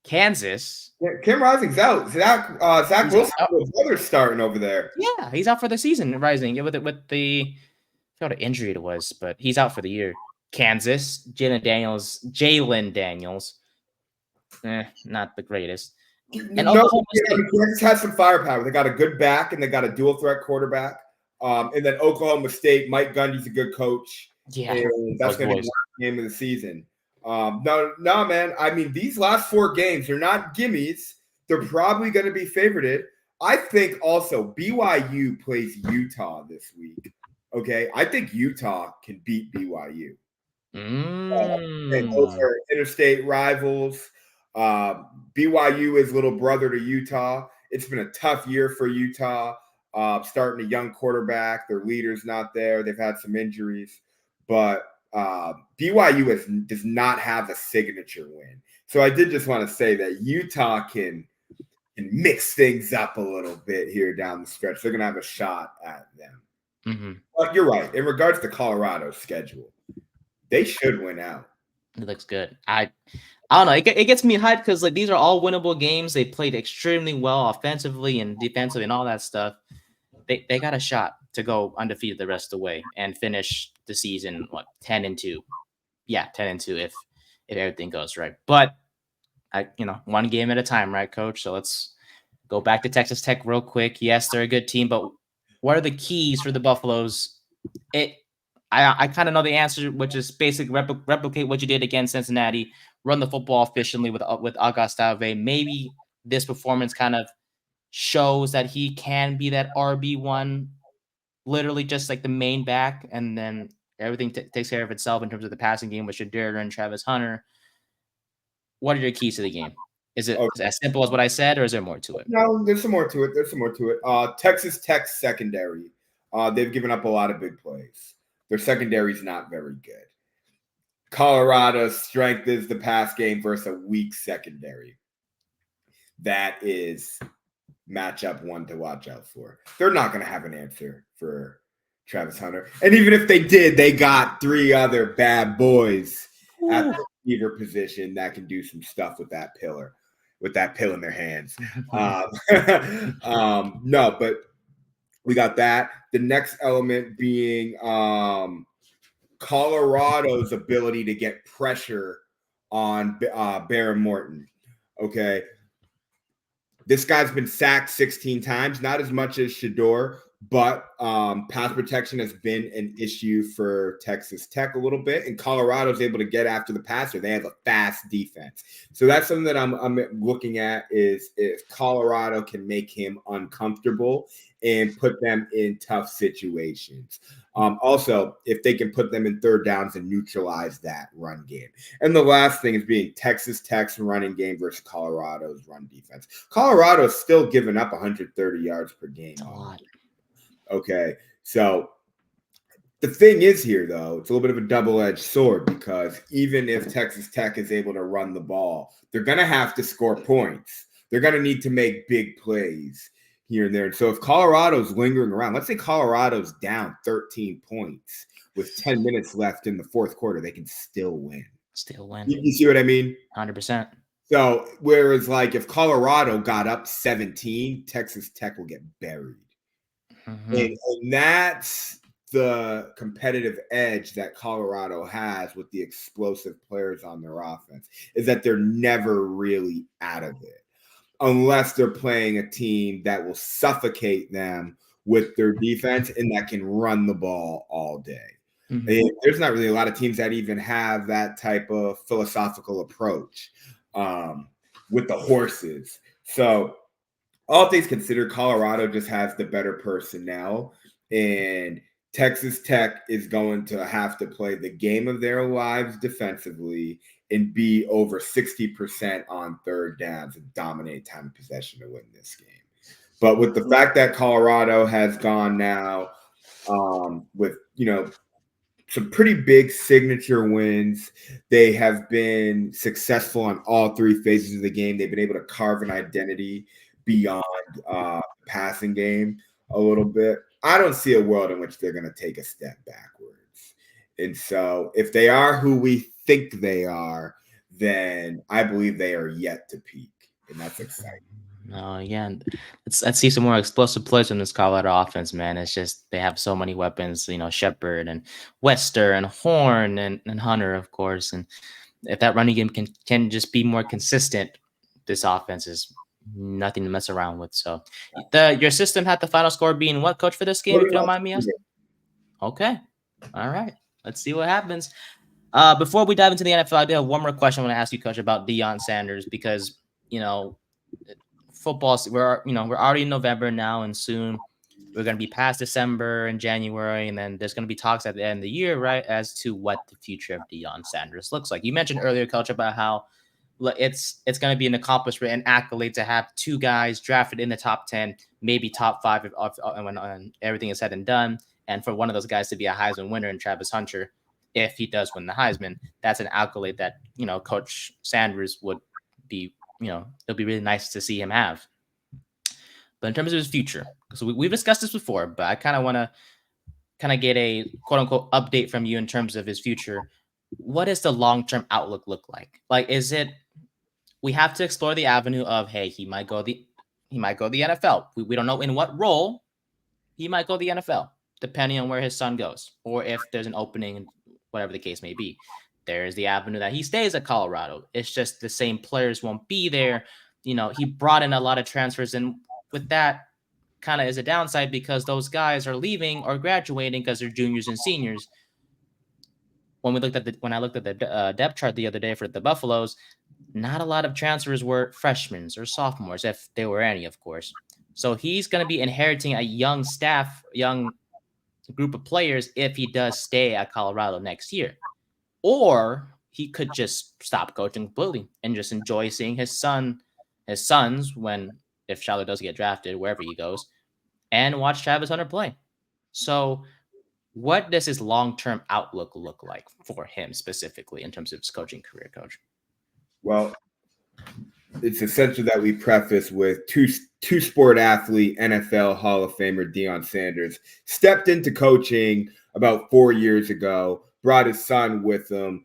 Kansas. Yeah, Cam Rising's out. Zach Wilson's brother's starting over there. Yeah, he's out for the season. Rising with the I forgot what injury it was, but he's out for the year. Kansas, Jalen Daniels. Not the greatest. And Kansas has some firepower. They got a good back and they got a dual threat quarterback. And then Oklahoma State, Mike Gundy's a good coach. Yeah, and that's going to be the game of the season. No, man. I mean, these last 4 games, they're not gimmies. They're probably going to be favorited. I think also BYU plays Utah this week. Okay, I think Utah can beat BYU. And those are interstate rivals. BYU is little brother to Utah. It's been a tough year for Utah. Starting a young quarterback. Their leader's not there. They've had some injuries. But BYU does not have a signature win. So I did just want to say that Utah can mix things up a little bit here down the stretch. They're going to have a shot at them. Mm-hmm. But you're right. In regards to Colorado's schedule, they should win out. It looks good. I don't know. It gets me hyped because these are all winnable games. They played extremely well offensively and defensively and all that stuff. They got a shot to go undefeated the rest of the way and finish the season 10-2. Yeah, 10-2 if everything goes right. But one game at a time, right, Coach? So let's go back to Texas Tech real quick. Yes, they're a good team, but what are the keys for the Buffaloes? I kind of know the answer, which is basically replicate what you did against Cincinnati, run the football efficiently with Augustave. Maybe this performance kind of shows that he can be that RB1, literally just like the main back, and then everything takes care of itself in terms of the passing game with Shedeur and Travis Hunter. What are your keys to the game? Is it as simple as what I said, or is there more to it? No, there's some more to it. Texas Tech secondary. They've given up a lot of big plays. Their secondary is not very good. Colorado's strength is the pass game versus a weak secondary. That is matchup one to watch out for. They're not going to have an answer for Travis Hunter. And even if they did, they got 3 other bad boys at the receiver position that can do some stuff with that pill in their hands. No, but we got that. The next element being Colorado's ability to get pressure on Baron Morton. Okay. This guy's been sacked 16 times, not as much as Shedeur, But pass protection has been an issue for Texas Tech a little bit, and Colorado's able to get after the passer. They have a fast defense, so that's something that I'm looking at is if Colorado can make him uncomfortable and put them in tough situations. Also, if they can put them in third downs and neutralize that run game. And the last thing is being Texas Tech's running game versus Colorado's run defense. Colorado's still giving up 130 yards per game. That's a lot. Okay, so the thing is here, though, it's a little bit of a double-edged sword because even if Texas Tech is able to run the ball, they're going to have to score points. They're going to need to make big plays here and there. And so if Colorado's lingering around, let's say Colorado's down 13 points with 10 minutes left in the fourth quarter, they can still win. Still win. You see what I mean? 100%. So whereas like if Colorado got up 17, Texas Tech will get buried. Mm-hmm. And that's the competitive edge that Colorado has with the explosive players on their offense is that they're never really out of it unless they're playing a team that will suffocate them with their defense and that can run the ball all day. Mm-hmm. There's not really a lot of teams that even have that type of philosophical approach with the horses. So all things considered, Colorado just has the better personnel, and Texas Tech is going to have to play the game of their lives defensively and be over 60% on third downs and dominate time of possession to win this game. But with the fact that Colorado has gone now with, some pretty big signature wins. They have been successful on all three phases of the game. They've been able to carve an identity beyond passing game a little bit. I don't see a world in which they're going to take a step backwards. And so if they are who we think they are, then I believe they are yet to peak. And that's exciting. Yeah, let's see some more explosive plays in this Colorado offense, man. It's just they have so many weapons, Shepard and Wester and Horn and Hunter, of course. And if that running game can just be more consistent, this offense is nothing to mess around with. So your system had the final score being what, Coach, for this game, if you don't mind me asking? Okay. All right. Let's see what happens. Before we dive into the NFL, I do have one more question I want to ask you, Coach, about Deion Sanders, because, football, we're already in November now, and soon we're going to be past December and January, and then there's going to be talks at the end of the year, right, as to what the future of Deion Sanders looks like. You mentioned earlier, Coach, about how it's going to be an accomplishment and accolade to have two guys drafted in the top 10, maybe top 5 when everything is said and done, and for one of those guys to be a Heisman winner in Travis Hunter, if he does win the Heisman. That's an accolade that, Coach Sanders would be, it'll be really nice to see him have. But in terms of his future, so we've discussed this before, but I kind of want to get a quote unquote update from you in terms of his future. What does the long-term outlook look like? Like, is it, we have to explore the avenue of, hey, he might go the NFL. We don't know in what role. He might go the NFL, depending on where his son goes, or if there's an opening, whatever the case may be. There is the avenue that he stays at Colorado. It's just the same players won't be there. He brought in a lot of transfers, and with that kind of is a downside because those guys are leaving or graduating because they're juniors and seniors. When I looked at the depth chart the other day for the Buffaloes, not a lot of transfers were freshmen or sophomores, if there were any, of course. So he's going to be inheriting a young group of players if he does stay at Colorado next year. Or he could just stop coaching completely and just enjoy seeing his sons if Schaller does get drafted, wherever he goes, and watch Travis Hunter play. So what does his long-term outlook look like for him specifically in terms of his coaching career, Coach? Well, it's essential that we preface with two-sport athlete, NFL Hall of Famer Deion Sanders stepped into coaching about 4 years ago, brought his son with him,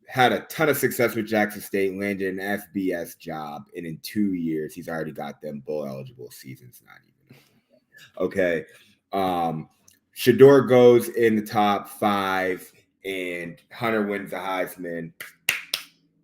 had a ton of success with Jackson State, landed an FBS job, and in 2 years, he's already got them bowl-eligible seasons. Not even okay. Shedeur goes in the top 5, and Hunter wins the Heisman.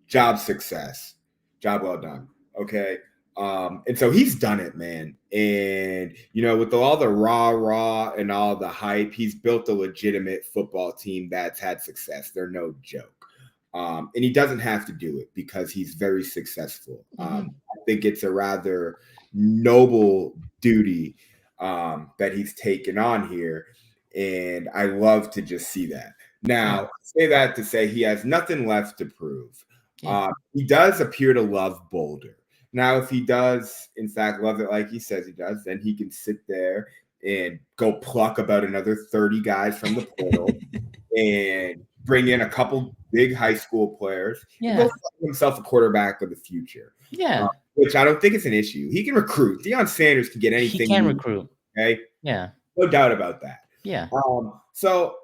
Job success. Job well done. Okay. And so he's done it, man. And, with all the rah and all the hype, he's built a legitimate football team that's had success. They're no joke. And he doesn't have to do it because he's very successful. I think it's a rather noble duty that he's taken on here. And I love to just see that. Now, I say that to say he has nothing left to prove. He does appear to love Boulder. Now, if he does, in fact, love it like he says he does, then he can sit there and go pluck about another 30 guys from the portal and bring in a couple big high school players and go find himself a quarterback of the future. Which I don't think is an issue. He can recruit. Deion Sanders can get anything. He can recruit. Okay? Yeah. No doubt about that. Yeah. So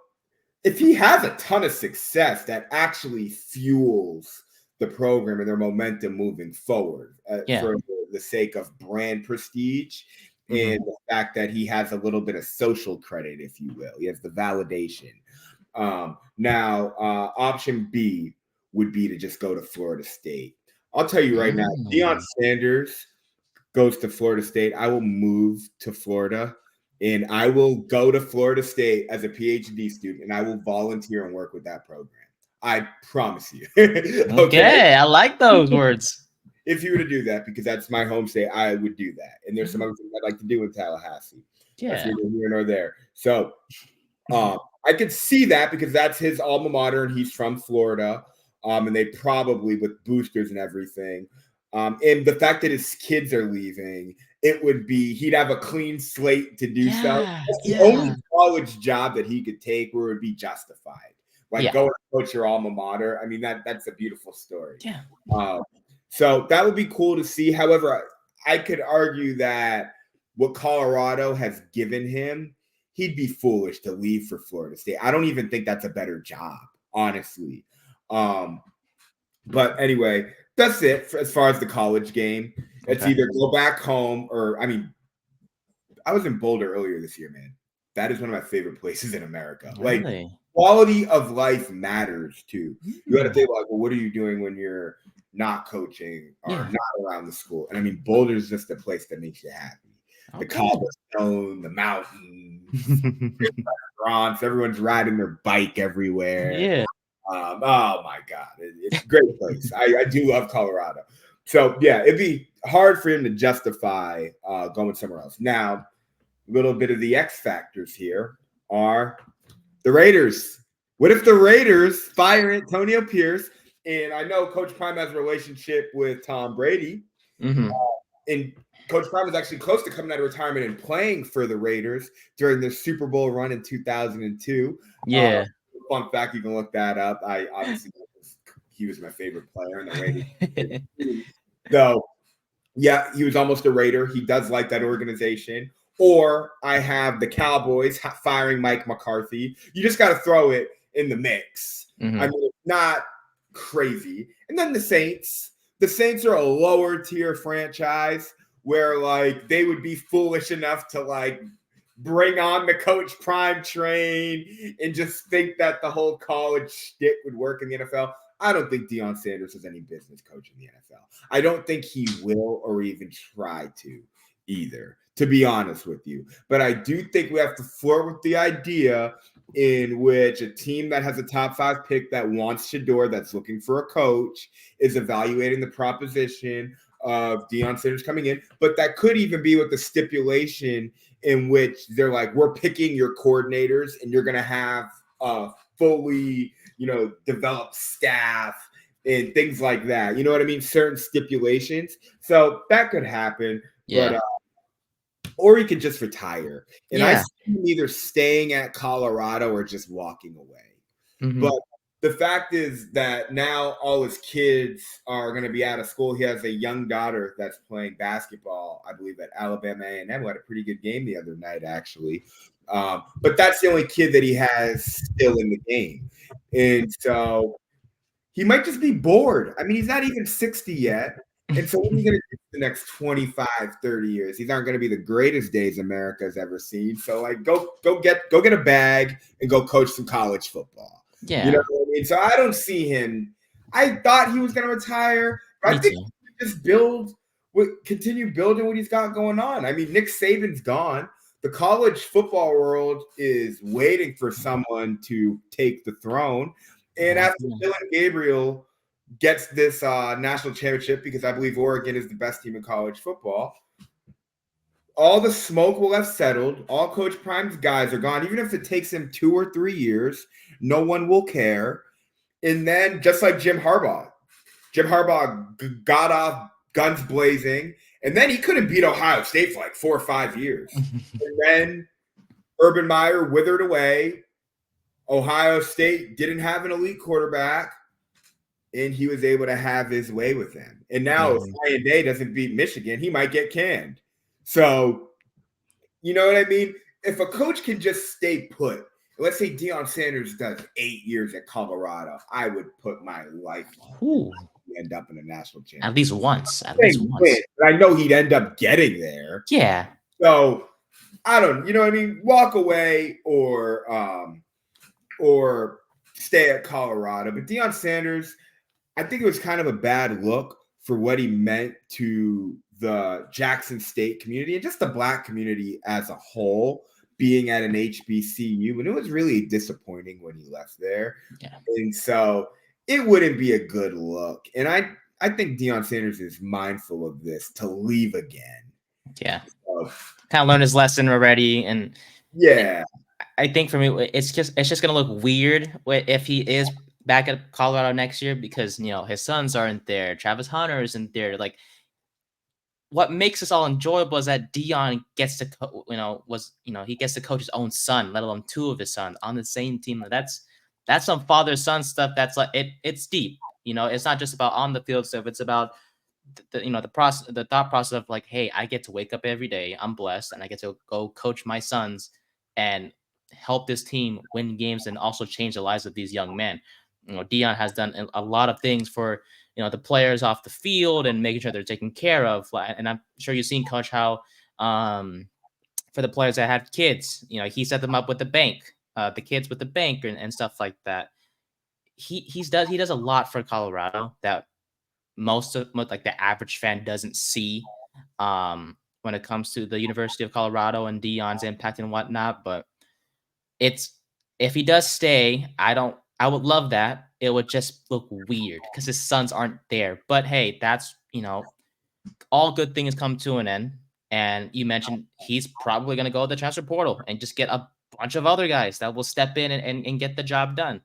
if he has a ton of success that actually fuels the program and their momentum moving forward for the sake of brand prestige and the fact that he has a little bit of social credit, if you will. He has the validation. Now, option B would be to just go to Florida State. I'll tell you right now, Deion Sanders goes to Florida State. I will move to Florida and I will go to Florida State as a PhD student and I will volunteer and work with that program. I promise you. Okay, I like those words. If you were to do that, because that's my home state, I would do that. And there's some other things I'd like to do in Tallahassee. That's neither here nor there. So I could see that because that's his alma mater and he's from Florida. And they probably, with boosters and everything. And the fact that his kids are leaving, he'd have a clean slate to do so. That's the only college job that he could take where it would be justified. Go and coach your alma mater. I mean, that's a beautiful story. Yeah. So that would be cool to see. However, I could argue that what Colorado has given him, he'd be foolish to leave for Florida State. I don't even think that's a better job, honestly. But anyway, that's it as far as the college game. It's either go back home or, I was in Boulder earlier this year, man. That is one of my favorite places in America. Really? Quality of life matters too. You got to think well, what are you doing when you're not coaching or not around the school? And Boulder is just a place that makes you happy. The cobblestone, the mountains, restaurants, everyone's riding their bike everywhere. Yeah. Oh my God, it's a great place. I do love Colorado. So yeah, it'd be hard for him to justify going somewhere else. Now, a little bit of the X factors here are the Raiders. What if the Raiders fire Antonio Pierce? And I know Coach Prime has a relationship with Tom Brady. And Coach Prime was actually close to coming out of retirement and playing for the Raiders during their Super Bowl run in 2002. Yeah. Fun fact, you can look that up. He was my favorite player in the Raiders. So, yeah, he was almost a Raider. He does like that organization. Or I have the Cowboys firing Mike McCarthy. You just got to throw it in the mix. It's not crazy. And then the Saints. The Saints are a lower tier franchise where they would be foolish enough to bring on the Coach Prime train and just think that the whole college shtick would work in the NFL. I don't think Deion Sanders has any business coaching the NFL. I don't think he will or even try to either, to be honest with you. But I do think we have to flirt with the idea in which a team that has a top 5 pick that wants Shador, that's looking for a coach, is evaluating the proposition of Deion Sanders coming in. But that could even be with the stipulation in which they're we're picking your coordinators and you're going to have a fully, developed staff and things like that. You know what I mean? Certain stipulations. So that could happen. Yeah. But, or he could just retire. And I see him either staying at Colorado or just walking away. But the fact is that now all his kids are going to be out of school. He has a young daughter that's playing basketball, I believe, at Alabama A&M. Who had a pretty good game the other night, actually. But that's the only kid that he has still in the game. And so he might just be bored. He's not even 60 yet. And so what are you going to do for the next 25, 30 years? These aren't going to be the greatest days America's ever seen. So go get a bag and go coach some college football. Yeah. You know what I mean? So I don't see him. I thought he was going to retire. But I think he could just build continue building what he's got going on. I mean, Nick Saban's gone. The college football world is waiting for someone to take the throne. And after Dylan Gabriel gets this national championship, because I believe Oregon is the best team in college football, all the smoke will have settled. All Coach Prime's guys are gone. Even if it takes him 2 or 3 years, no one will care. And then, just like Jim Harbaugh got off guns blazing, and then he couldn't beat Ohio State for like 4 or 5 years. And then Urban Meyer withered away. Ohio State didn't have an elite quarterback, and he was able to have his way with them. And now if Ryan Day doesn't beat Michigan, he might get canned. So, you know what I mean? If a coach can just stay put, let's say Deion Sanders does 8 years at Colorado, I would put my life on to end up in a national championship. At least once. But I know he'd end up getting there. Yeah. So, I don't, you know what I mean? Walk away or stay at Colorado. But Deion Sanders, I think it was kind of a bad look for what he meant to the Jackson State community and just the Black community as a whole, being at an HBCU. And it was really disappointing when he left there. Yeah. And so it wouldn't be a good look. And I think Deion Sanders is mindful of this to leave again. Yeah. So, kind of learned his lesson already. And yeah, I think for me, it's just going to look weird if he is back at Colorado next year, because, you know, his sons aren't there. Travis Hunter isn't there. Like, what makes this all enjoyable is that Deion gets to, he gets to coach his own son, let alone 2 of his sons on the same team. That's some father-son stuff. That's like, it's deep. You know, it's not just about on the field stuff. It's about the thought process of like, hey, I get to wake up every day. I'm blessed, and I get to go coach my sons and help this team win games and also change the lives of these young men. You know, Deion has done a lot of things for, you know, the players off the field and making sure they're taken care of. And I'm sure you've seen, Coach, how for the players that have kids, you know, he set them up with the bank, the kids with the bank and stuff like that. He does a lot for Colorado that most like the average fan doesn't see when it comes to the University of Colorado and Deion's impact and whatnot. But if he does stay, I would love that. It would just look weird because his sons aren't there. But hey, that's, you know, all good things come to an end. And you mentioned he's probably going to go to the transfer portal and just get a bunch of other guys that will step in and get the job done.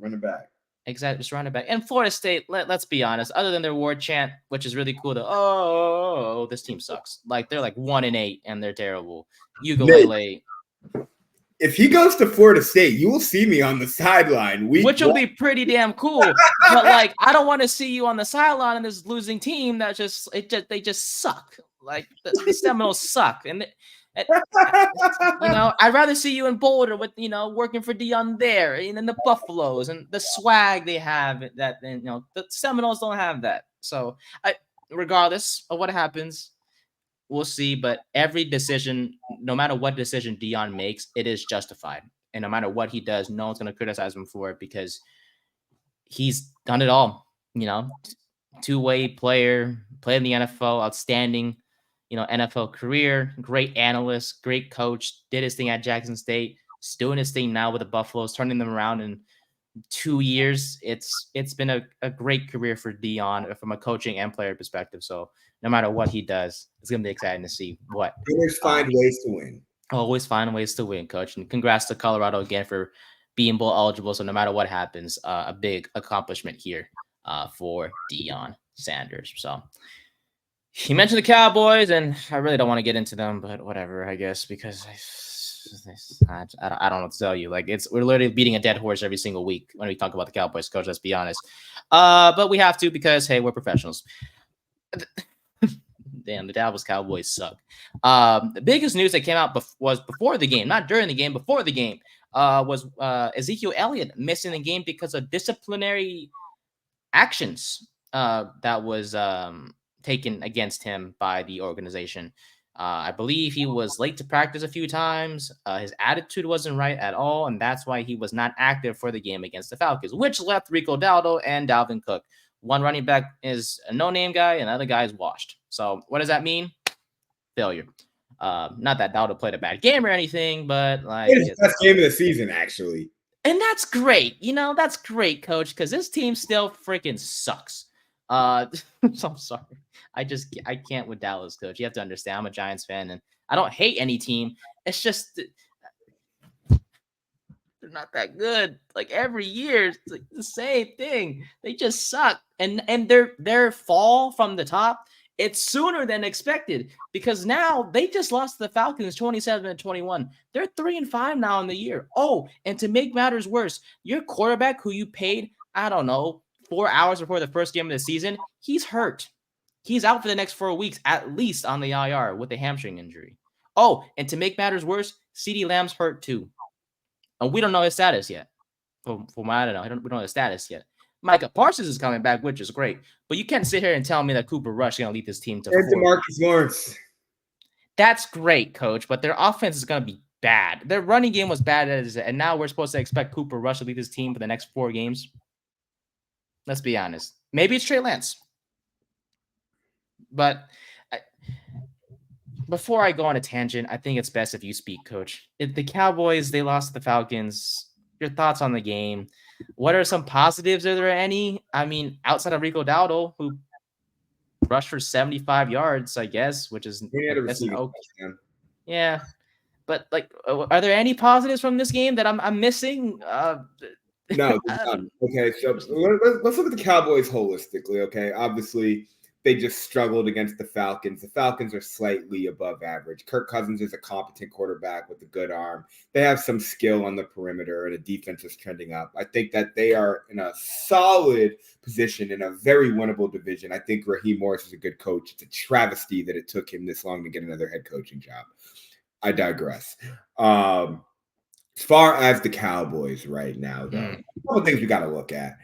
Running back. Exactly, just running back. And Florida State, let's be honest, other than their war chant, which is really cool, this team sucks. Like, they're like 1-8 and they're terrible. Ukulele. If he goes to Florida State, you will see me on the sideline. Which will be pretty damn cool. But like, I don't want to see you on the sideline in this losing team that they just suck. Like, the Seminoles suck. And you know, I'd rather see you in Boulder with, you know, working for Deion there, and then the Buffaloes and the swag they have that, you know, the Seminoles don't have that. So regardless of what happens, we'll see. But every decision, no matter what decision Deion makes, it is justified. And no matter what he does, no one's going to criticize him for it because he's done it all. You know, 2-way player, played in the NFL, outstanding, you know, NFL career, great analyst, great coach, did his thing at Jackson State, doing his thing now with the Buffaloes, turning them around in 2 years. It's been a great career for Deion from a coaching and player perspective. So no matter what he does, it's going to be exciting to see what. Always find ways to win. Always find ways to win, Coach. And congrats to Colorado again for being bowl eligible. So no matter what happens, a big accomplishment here for Deion Sanders. So he mentioned the Cowboys, and I really don't want to get into them, but whatever, I guess, because I don't know what to tell you. Like, we're literally beating a dead horse every single week when we talk about the Cowboys, Coach. Let's be honest. But we have to because, hey, we're professionals. Damn, the Dallas Cowboys suck. The biggest news that came out was before the game, not during the game, before the game, was Ezekiel Elliott missing the game because of disciplinary actions that was taken against him by the organization. I believe he was late to practice a few times. His attitude wasn't right at all, and that's why he was not active for the game against the Falcons, which left Rico Dowdle and Dalvin Cook. One running back is a no-name guy, and the other guy is washed. So what does that mean? Failure. Not that Dowdle played a bad game or anything, but like It is the best game of the season, actually. and that's great. That's great, coach, because this team still freaking sucks. So I'm sorry. I can't with Dallas, coach. You have to understand. I'm a Giants fan, and I don't hate any team. It's just they're not that good. Like every year, it's like the same thing. They just suck. And their fall from the top, it's sooner than expected because now they just lost to the Falcons 27-21. They're 3-5 now in the year. Oh, and to make matters worse, your quarterback who you paid, I don't know, 4 hours before the first game of the season, he's hurt. He's out for the next 4 weeks, at least on the IR with a hamstring injury. Oh, and to make matters worse, CeeDee Lamb's hurt too. And we don't know his status yet. From what I don't know, we don't know his status yet. Micah Parsons is coming back, which is great. But you can't sit here and tell me that Cooper Rush is going to lead this team to And 4. DeMarcus Lawrence. That's great, coach. But their offense is going to be bad. Their running game was bad as and now we're supposed to expect Cooper Rush to lead this team for the next 4 games. Let's be honest. Maybe it's Trey Lance. But before I go on a tangent, I think it's best if you speak, coach. The Cowboys, they lost to the Falcons. Your thoughts on the game? What are some positives? Are there any? I mean, outside of Rico Dowdle, who rushed for 75 yards, I guess, which is okay. Yeah, but like, are there any positives from this game that I'm missing? No, okay. So let's look at the Cowboys holistically. Okay, obviously they just struggled against the Falcons. The Falcons are slightly above average. Kirk Cousins is a competent quarterback with a good arm. They have some skill on the perimeter, and the defense is trending up. I think that they are in a solid position in a very winnable division. I think Raheem Morris is a good coach. It's a travesty that it took him this long to get another head coaching job. I digress. As far as the Cowboys right now, though, a couple things we got to look at.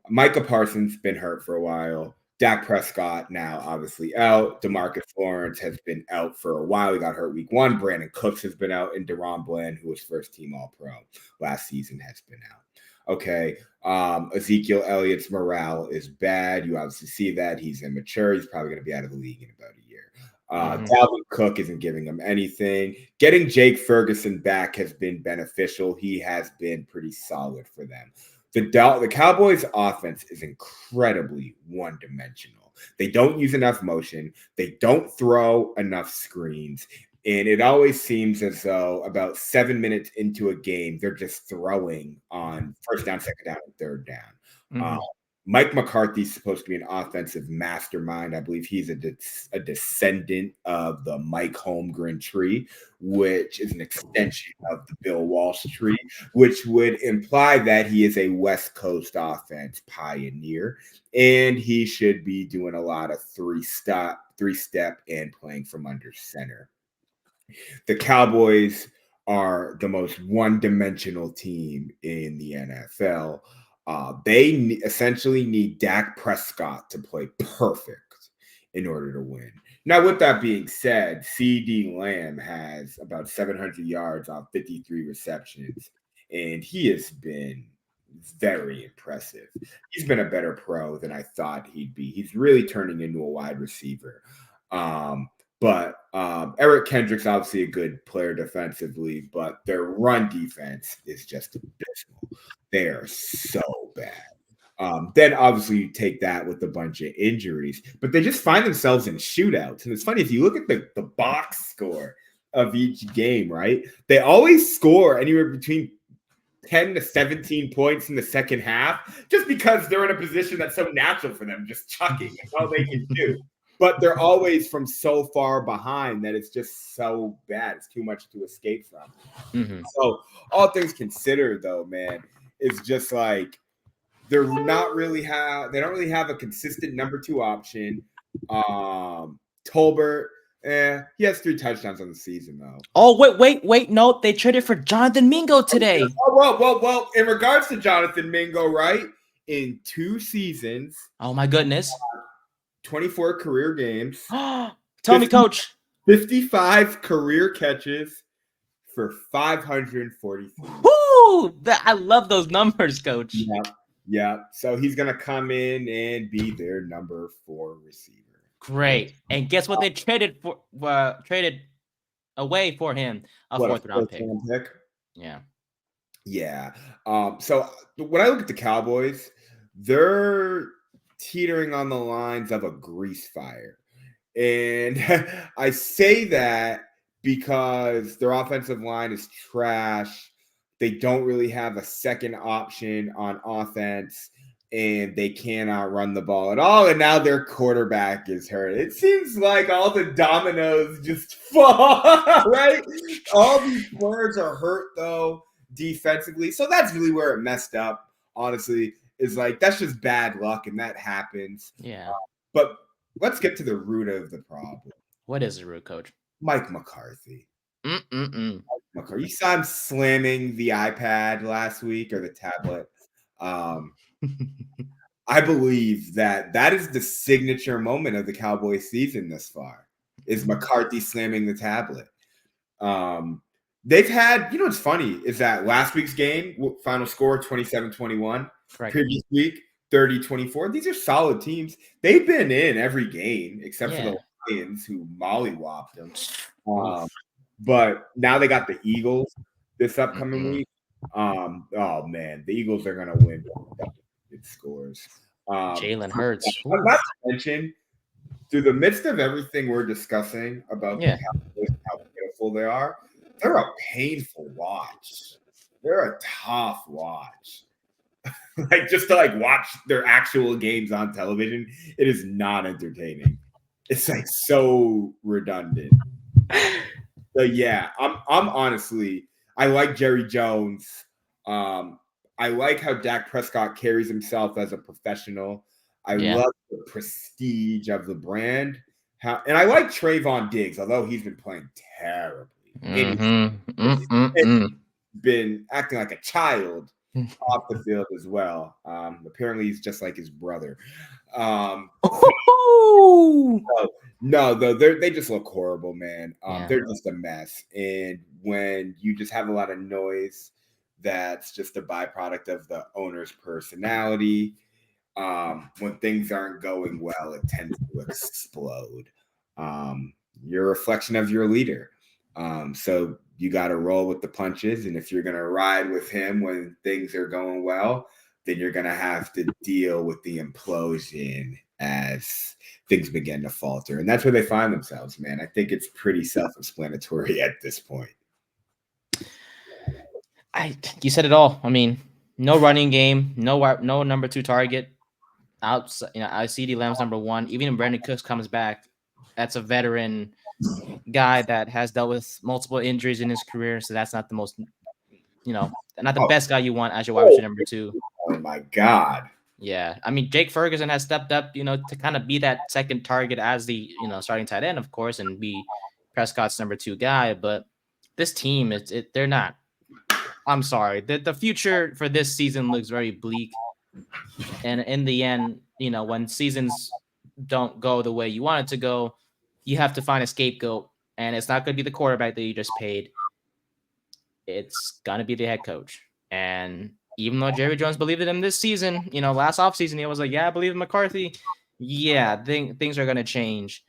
Micah Parsons been hurt for a while. Dak Prescott now obviously out. DeMarcus Lawrence has been out for a while. He got hurt week 1. Brandon Cooks has been out. And Deron Bland, who was first-team All-Pro last season, has been out. Okay. Ezekiel Elliott's morale is bad. You obviously see that. He's immature. He's probably going to be out of the league in about a year. Dalvin Cook isn't giving him anything. Getting Jake Ferguson back has been beneficial. He has been pretty solid for them. The Cowboys' offense is incredibly one-dimensional. They don't use enough motion. They don't throw enough screens. And it always seems as though about 7 minutes into a game, they're just throwing on first down, second down, and third down. Mike McCarthy's supposed to be an offensive mastermind. I believe he's a descendant of the Mike Holmgren tree, which is an extension of the Bill Walsh tree, which would imply that he is a West Coast offense pioneer, and he should be doing a lot of three-step and playing from under center. The Cowboys are the most one-dimensional team in the NFL. They essentially need Dak Prescott to play perfect in order to win. Now, with that being said, CeeDee Lamb has about 700 yards on 53 receptions, and he has been very impressive. He's been a better pro than I thought he'd be. He's really turning into a wide receiver. But Eric Kendrick's obviously a good player defensively, but their run defense is just abysmal. They are so bad. Then obviously you take that with a bunch of injuries, but they just find themselves in shootouts. And it's funny, if you look at the box score of each game, right? They always score anywhere between 10 to 17 points in the second half, just because they're in a position that's so natural for them, just chucking. That's all they can do. But they're always from so far behind that it's just so bad. It's too much to escape from. So all things considered, though, man, it's just like they don't really have a consistent number 2 option. Tolbert, he has 3 touchdowns on the season, though. Oh, wait. No, they traded for Jonathan Mingo today. Well, in regards to Jonathan Mingo, right? In 2 seasons. Oh, my goodness. 24 career games. Tell me, coach. 55 career catches for 543. Woo! I love those numbers, coach. Yeah. So he's going to come in and be their number 4 receiver. Great. And guess what they traded for? Traded away for him, a What a fourth round first pick. round pick. Yeah. Yeah. So when I look at the Cowboys, they're teetering on the lines of a grease fire. And I say that because their offensive line is trash. They don't really have a second option on offense, and they cannot run the ball at all. And now their quarterback is hurt. It seems like all the dominoes just fall, right? All these players are hurt, though, defensively. So that's really where it messed up, honestly, is like that's just bad luck, and that happens. Yeah. But let's get to the root of the problem. What is the root, coach? Mike McCarthy. Mm-mm-mm. You saw him slamming the iPad last week or the tablet. I believe that is the signature moment of the Cowboys season thus far, is McCarthy slamming the tablet. They've had, what's funny is that last week's game, final score 27-21. Correct. Previous week, 30-24. These are solid teams. They've been in every game except for the Lions, who mollywopped them. But now they got the Eagles this upcoming week. Oh man, the Eagles are gonna win. It scores. Jalen Hurts. Not to mention, through the midst of everything we're discussing about the Cowboys, how pitiful they are, they're a painful watch. They're a tough watch. Like just to watch their actual games on television, it is not entertaining. It's like so redundant. But yeah, I'm honestly, I like Jerry Jones. I like how Dak Prescott carries himself as a professional. I love the prestige of the brand. And I like Trayvon Diggs, although he's been playing terribly. Been acting like a child off the field as well. Apparently, he's just like his brother. No, though they just look horrible, man. They're just a mess. And when you just have a lot of noise, that's just a byproduct of the owner's personality. When things aren't going well, it tends to explode. You're a reflection of your leader. So you got to roll with the punches. And if you're going to ride with him when things are going well, then you're going to have to deal with the implosion as things begin to falter. And that's where they find themselves, man. I think it's pretty self-explanatory at this point. You said it all. I mean, no running game, no number 2 target. Outside, CeeDee Lamb's number 1. Even if Brandon Cooks comes back, that's a veteran guy that has dealt with multiple injuries in his career. So that's not the most, not the best guy you want as your wide receiver number 2. Oh my God. Yeah. I mean, Jake Ferguson has stepped up, to kind of be that second target as the, starting tight end, of course, and be Prescott's number 2 guy. But this team, they're not. I'm sorry. The future for this season looks very bleak. And in the end, when seasons don't go the way you want it to go, you have to find a scapegoat. And it's not going to be the quarterback that you just paid. It's going to be the head coach. And even though Jerry Jones believed in him this season, last offseason, he was like, yeah, I believe in McCarthy. Yeah, things are going to change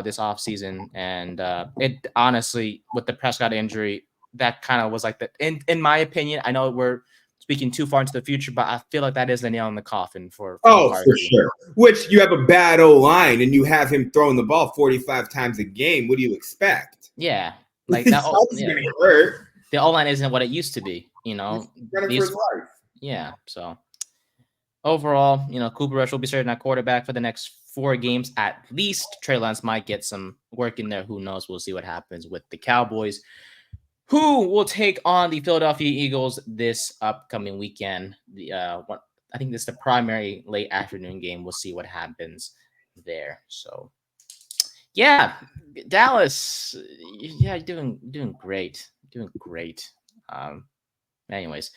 this offseason. And it honestly, with the Prescott injury, that kind of was like the, in my opinion, I know we're speaking too far into the future, but I feel like that is the nail in the coffin for McCarthy. For sure. Which you have a bad O-line and you have him throwing the ball 45 times a game. What do you expect? Yeah. Like that. Gonna get hurt. The O-line isn't what it used to be, He's running for his life. Yeah. So overall, Cooper Rush will be starting at quarterback for the next 4 games at least. Trey Lance might get some work in there. Who knows? We'll see what happens with the Cowboys, who will take on the Philadelphia Eagles this upcoming weekend. I think this is the primary late afternoon game. We'll see what happens there. So, yeah, Dallas, yeah, doing great, doing great. Anyways,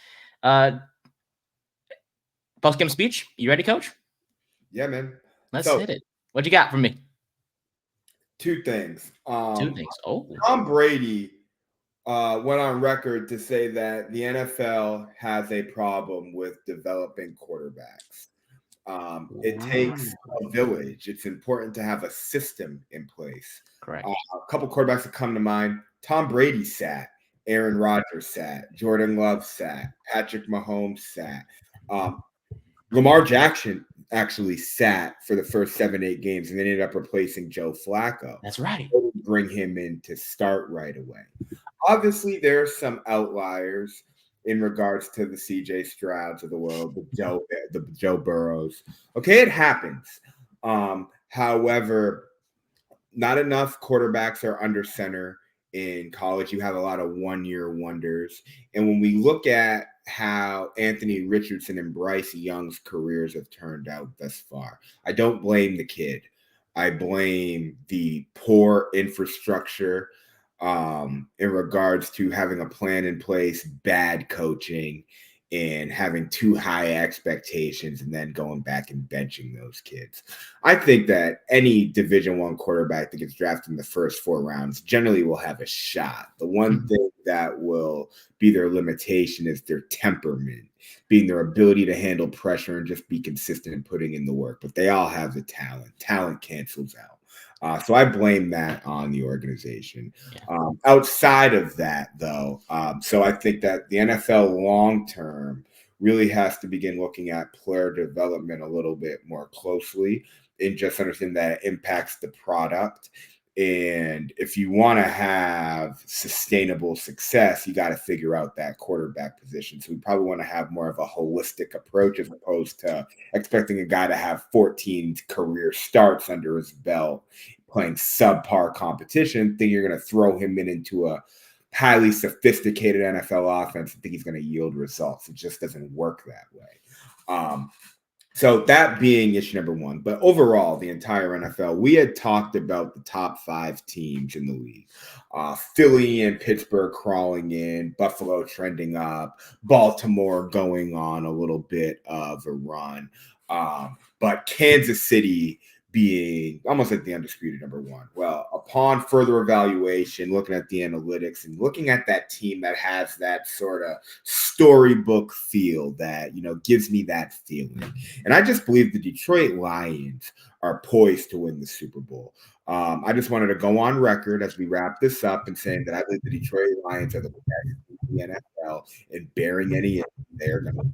post-game speech. You ready, Coach? Yeah, man. Let's hit it. What you got for me? 2 things. 2 things. Oh, Tom Brady went on record to say that the NFL has a problem with developing quarterbacks. It takes a village. It's important to have a system in place. Correct. A couple quarterbacks that come to mind: Tom Brady sat, Aaron Rodgers sat, Jordan Love sat, Patrick Mahomes sat. Lamar Jackson actually sat for the first 7-8 games and then ended up replacing Joe Flacco. That's right. Bring him in to start right away. Obviously, there are some outliers in regards to the CJ Strouds of the world, the Joe Burrows. Okay, it happens. However, not enough quarterbacks are under center in college. You have a lot of one-year wonders. And when we look at how Anthony Richardson and Bryce Young's careers have turned out thus far, I don't blame the kid. I blame the poor infrastructure in regards to having a plan in place, bad coaching, and having too high expectations and then going back and benching those kids. I think that any Division I quarterback that gets drafted in the first 4 rounds generally will have a shot. The one thing that will be their limitation is their temperament, being their ability to handle pressure and just be consistent in putting in the work. But they all have the talent. Talent cancels out. So I blame that on the organization. Outside of that, though, so I think that the NFL long term really has to begin looking at player development a little bit more closely and just understand that it impacts the product. And if you want to have sustainable success, you got to figure out that quarterback position. So we probably want to have more of a holistic approach as opposed to expecting a guy to have 14 career starts under his belt, playing subpar competition, think you're going to throw him into a highly sophisticated NFL offense and think he's going to yield results. It just doesn't work that way. So that being issue number one. But overall, the entire NFL, we had talked about the top 5 teams in the league. Philly and Pittsburgh crawling in, Buffalo trending up, Baltimore going on a little bit of a run. But Kansas City being almost like the undisputed number 1. Well, upon further evaluation, looking at the analytics and looking at that team that has that sort of storybook feel that, gives me that feeling. And I just believe the Detroit Lions are poised to win the Super Bowl. I just wanted to go on record as we wrap this up and saying that I believe the Detroit Lions are the best in the NFL, and bearing any, they're going to.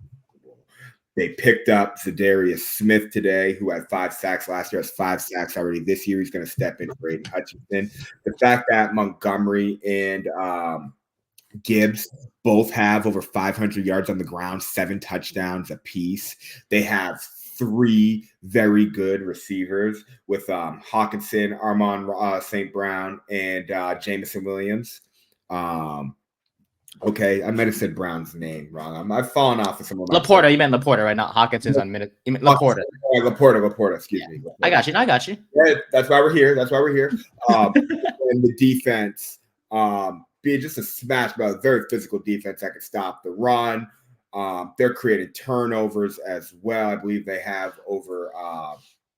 They picked up Zadarius Smith today, who had 5 sacks last year, has 5 sacks already this year. He's going to step in for Aiden Hutchinson. The fact that Montgomery and Gibbs both have over 500 yards on the ground, 7 touchdowns apiece. They have 3 very good receivers with Hawkinson, Armon St. Brown, and Jamison Williams. Okay, I might have said Brown's name wrong. I've fallen off of some of my Laporta, you meant Laporta, right? Not Hawkinson's on minute. You meant Laporta. Laporta, excuse me. Laporta. I got you. Yeah, that's why we're here. And the defense, being just a smash, but a very physical defense that can stop the run. They're creating turnovers as well. I believe they have over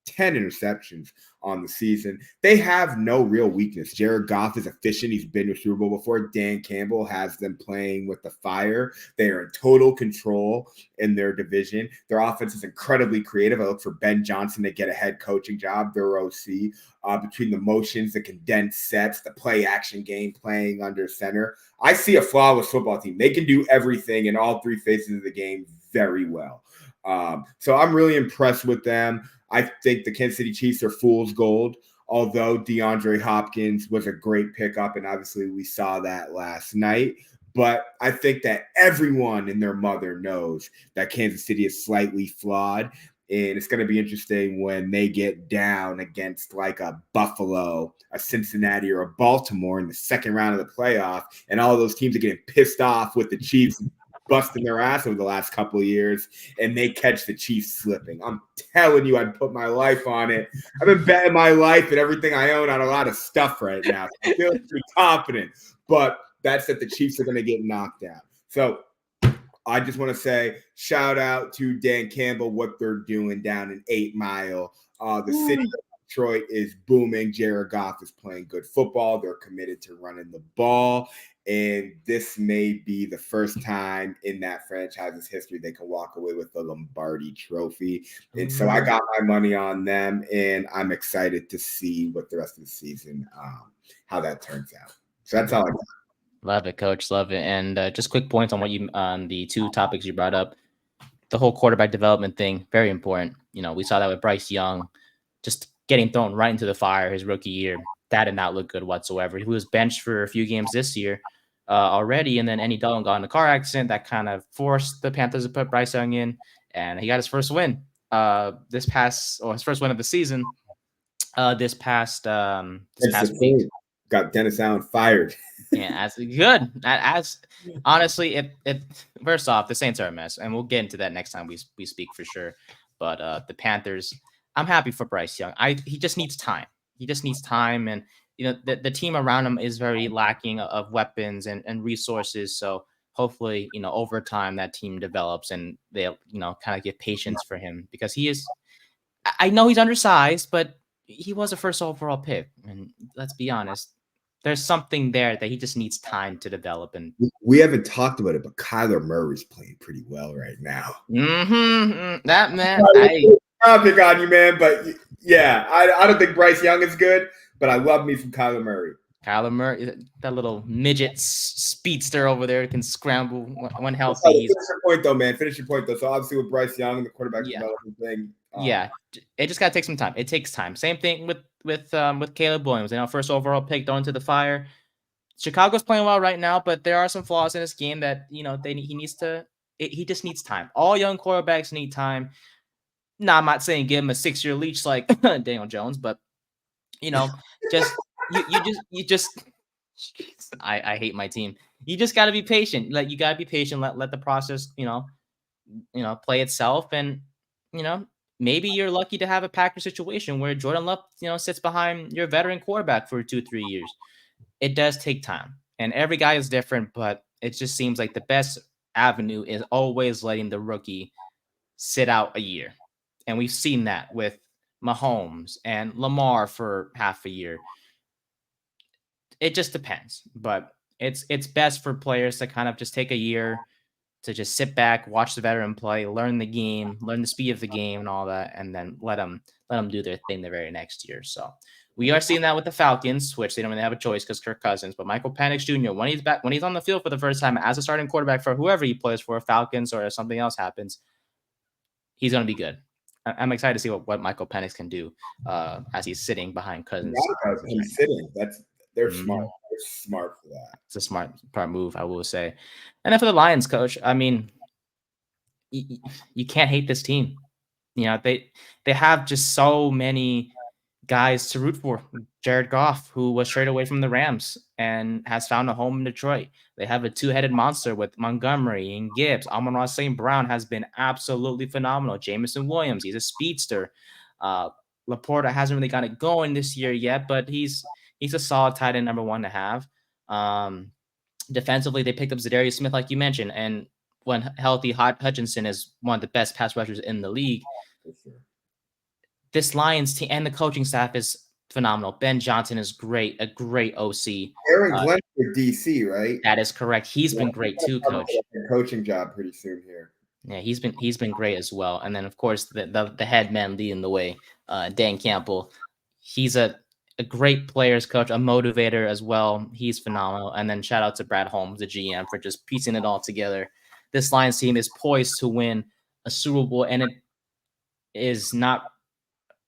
10 interceptions on the season. They have no real weakness. Jared Goff is efficient. He's been to Super Bowl before. Dan Campbell has them playing with the fire. They are in total control in their division. Their offense is incredibly creative. I look for Ben Johnson to get a head coaching job, their OC. Between the motions, the condensed sets, the play action game playing under center, I see a flawless football team. They can do everything in all 3 phases of the game very well. So I'm really impressed with them. I think the Kansas City Chiefs are fool's gold, although DeAndre Hopkins was a great pickup, and obviously we saw that last night. But I think that everyone and their mother knows that Kansas City is slightly flawed, and it's going to be interesting when they get down against like a Buffalo, a Cincinnati, or a Baltimore in the second round of the playoff, and all those teams are getting pissed off with the Chiefs busting their ass over the last couple of years, and they catch the Chiefs slipping. I'm telling you, I'd put my life on it. I've been betting my life and everything I own on a lot of stuff right now. So I feel pretty confident, but that's that the Chiefs are going to get knocked out. So I just want to say shout out to Dan Campbell, what they're doing down in 8 Mile. The city of Detroit is booming. Jared Goff is playing good football. They're committed to running the ball. And this may be the first time in that franchise's history they can walk away with the Lombardi trophy. And so I got my money on them, and I'm excited to see what the rest of the season, how that turns out. So that's all I got. Love it, Coach. Love it. And just quick points on what you on the two topics you brought up. The whole quarterback development thing, very important. We saw that with Bryce Young, just getting thrown right into the fire his rookie year. That did not look good whatsoever. He was benched for a few games this year already, and then Andy Dalton got in a car accident that kind of forced the Panthers to put Bryce Young in, and he got his first win his first win of the season this past week. Got Dennis Allen fired. Yeah, as good as honestly, it first off, the Saints are a mess, and we'll get into that next time we speak for sure. But the Panthers, I'm happy for Bryce Young. He just needs time. He just needs time, and the team around him is very lacking of weapons and resources. So hopefully, over time that team develops and they'll kind of give patience for him because he is. I know he's undersized, but he was a first overall pick, and let's be honest. There's something there that he just needs time to develop. And we haven't talked about it, but Kyler Murray's playing pretty well right now. That man, I'll pick on you, man. But yeah, I don't think Bryce Young is good, but I love me some Kyler Murray. Kyler Murray, that little midget speedster over there, can scramble when healthy. Finish your point, though, man. Finish your point, though. So obviously with Bryce Young and the quarterback development thing. Yeah, it just gotta take some time. It takes time. Same thing with Caleb Williams. First overall pick thrown into the fire. Chicago's playing well right now, but there are some flaws in this game that he needs to. He just needs time. All young quarterbacks need time. No, I'm not saying give him a 6-year leash like Daniel Jones, but just you just. I hate my team. You just got to be patient. You got to be patient. Let the process play itself, and maybe you're lucky to have a Packer situation where Jordan Love, sits behind your veteran quarterback for 2-3 years. It does take time, and every guy is different, but it just seems like the best avenue is always letting the rookie sit out a year. And we've seen that with Mahomes and Lamar for half a year. It just depends, but it's best for players to kind of just take a year to just sit back, watch the veteran play, learn the game, learn the speed of the game and all that, and then let them do their thing the very next year. So we are seeing that with the Falcons, which they don't really have a choice because Kirk Cousins. But Michael Penix Jr., when he's on the field for the first time as a starting quarterback for whoever he plays for, Falcons or if something else happens, he's going to be good. I'm excited to see what Michael Penix can do as he's sitting behind Cousins. He's sitting. They're smart. They're smart for that. It's a smart move, I will say. And then for the Lions, Coach, I mean, you can't hate this team. They have just so many guys to root for. Jared Goff, who was traded away from the Rams and has found a home in Detroit. They have a two-headed monster with Montgomery and Gibbs. Amon-Ra St. Brown has been absolutely phenomenal. Jameson Williams, he's a speedster. Laporta hasn't really got it going this year yet, but he's a solid tight end number one to have. Defensively, they picked up Zadarius Smith, like you mentioned, and when healthy, Hutchinson is one of the best pass rushers in the league. For sure. This Lions team and the coaching staff is phenomenal. Ben Johnson is great, a great OC. Aaron Glenn for DC, right? That is correct. He's been great too, Coach. Coaching job pretty soon here. Yeah, he's been great as well. And then of course the head man leading the way, Dan Campbell. He's a great players coach, a motivator as well. He's phenomenal. And then shout out to Brad Holmes, the GM, for just piecing it all together. This Lions team is poised to win a Super Bowl, and it is not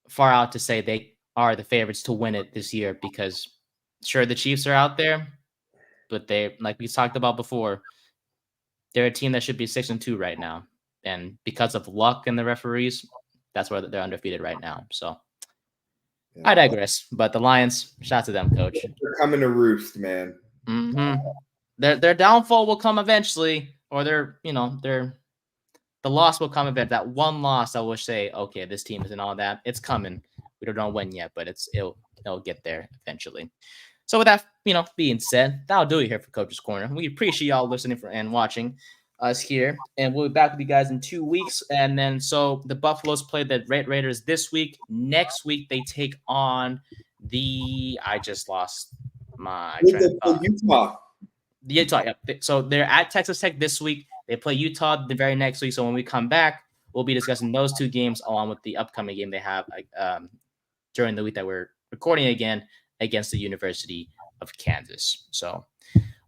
far out to say they are the favorites to win it this year because sure, the Chiefs are out there, but they, like we talked about before, they're a team that should be 6-2 right now. And because of luck and the referees, that's where they're undefeated right now. So yeah. I digress, but the Lions, shout out to them, Coach. They're coming to roost, man. Mm-hmm. Their downfall will come eventually, or the loss will come eventually. That one loss, I will say, okay, this team isn't all that. It's coming. We don't know when yet, but it'll get there eventually. So with that, being said, that'll do it here for Coach's Corner. We appreciate y'all listening and watching us here, and we'll be back with you guys in 2 weeks. And then, so the Buffaloes play the Red Raiders this week. Next week, they take on I just lost my train of thought. Utah. Utah. Yep. So they're at Texas Tech this week. They play Utah the very next week. So when we come back, we'll be discussing those two games along with the upcoming game they have during the week that we're recording again against the University of Kansas. So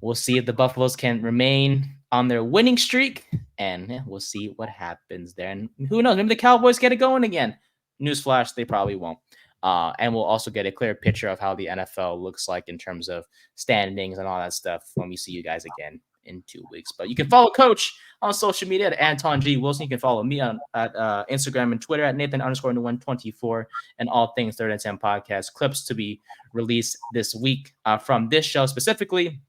we'll see if the Buffaloes can remain on their winning streak, and we'll see what happens there. And who knows? Maybe the Cowboys get it going again. Newsflash, they probably won't. And we'll also get a clear picture of how the NFL looks like in terms of standings and all that stuff when we see you guys again in 2 weeks. But you can follow Coach on social media at Anton G. Wilson. You can follow me on at Instagram and Twitter at Nathan_124 and all things Third and 10 podcast clips to be released this week from this show specifically.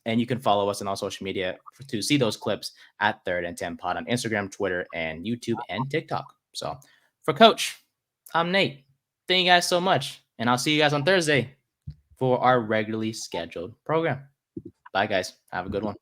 And you can follow us on all social media to see those clips at Third and 10 Pod on Instagram, Twitter, and YouTube and TikTok. So for Coach, I'm Nate. Thank you guys so much. And I'll see you guys on Thursday for our regularly scheduled program. Bye, guys. Have a good one.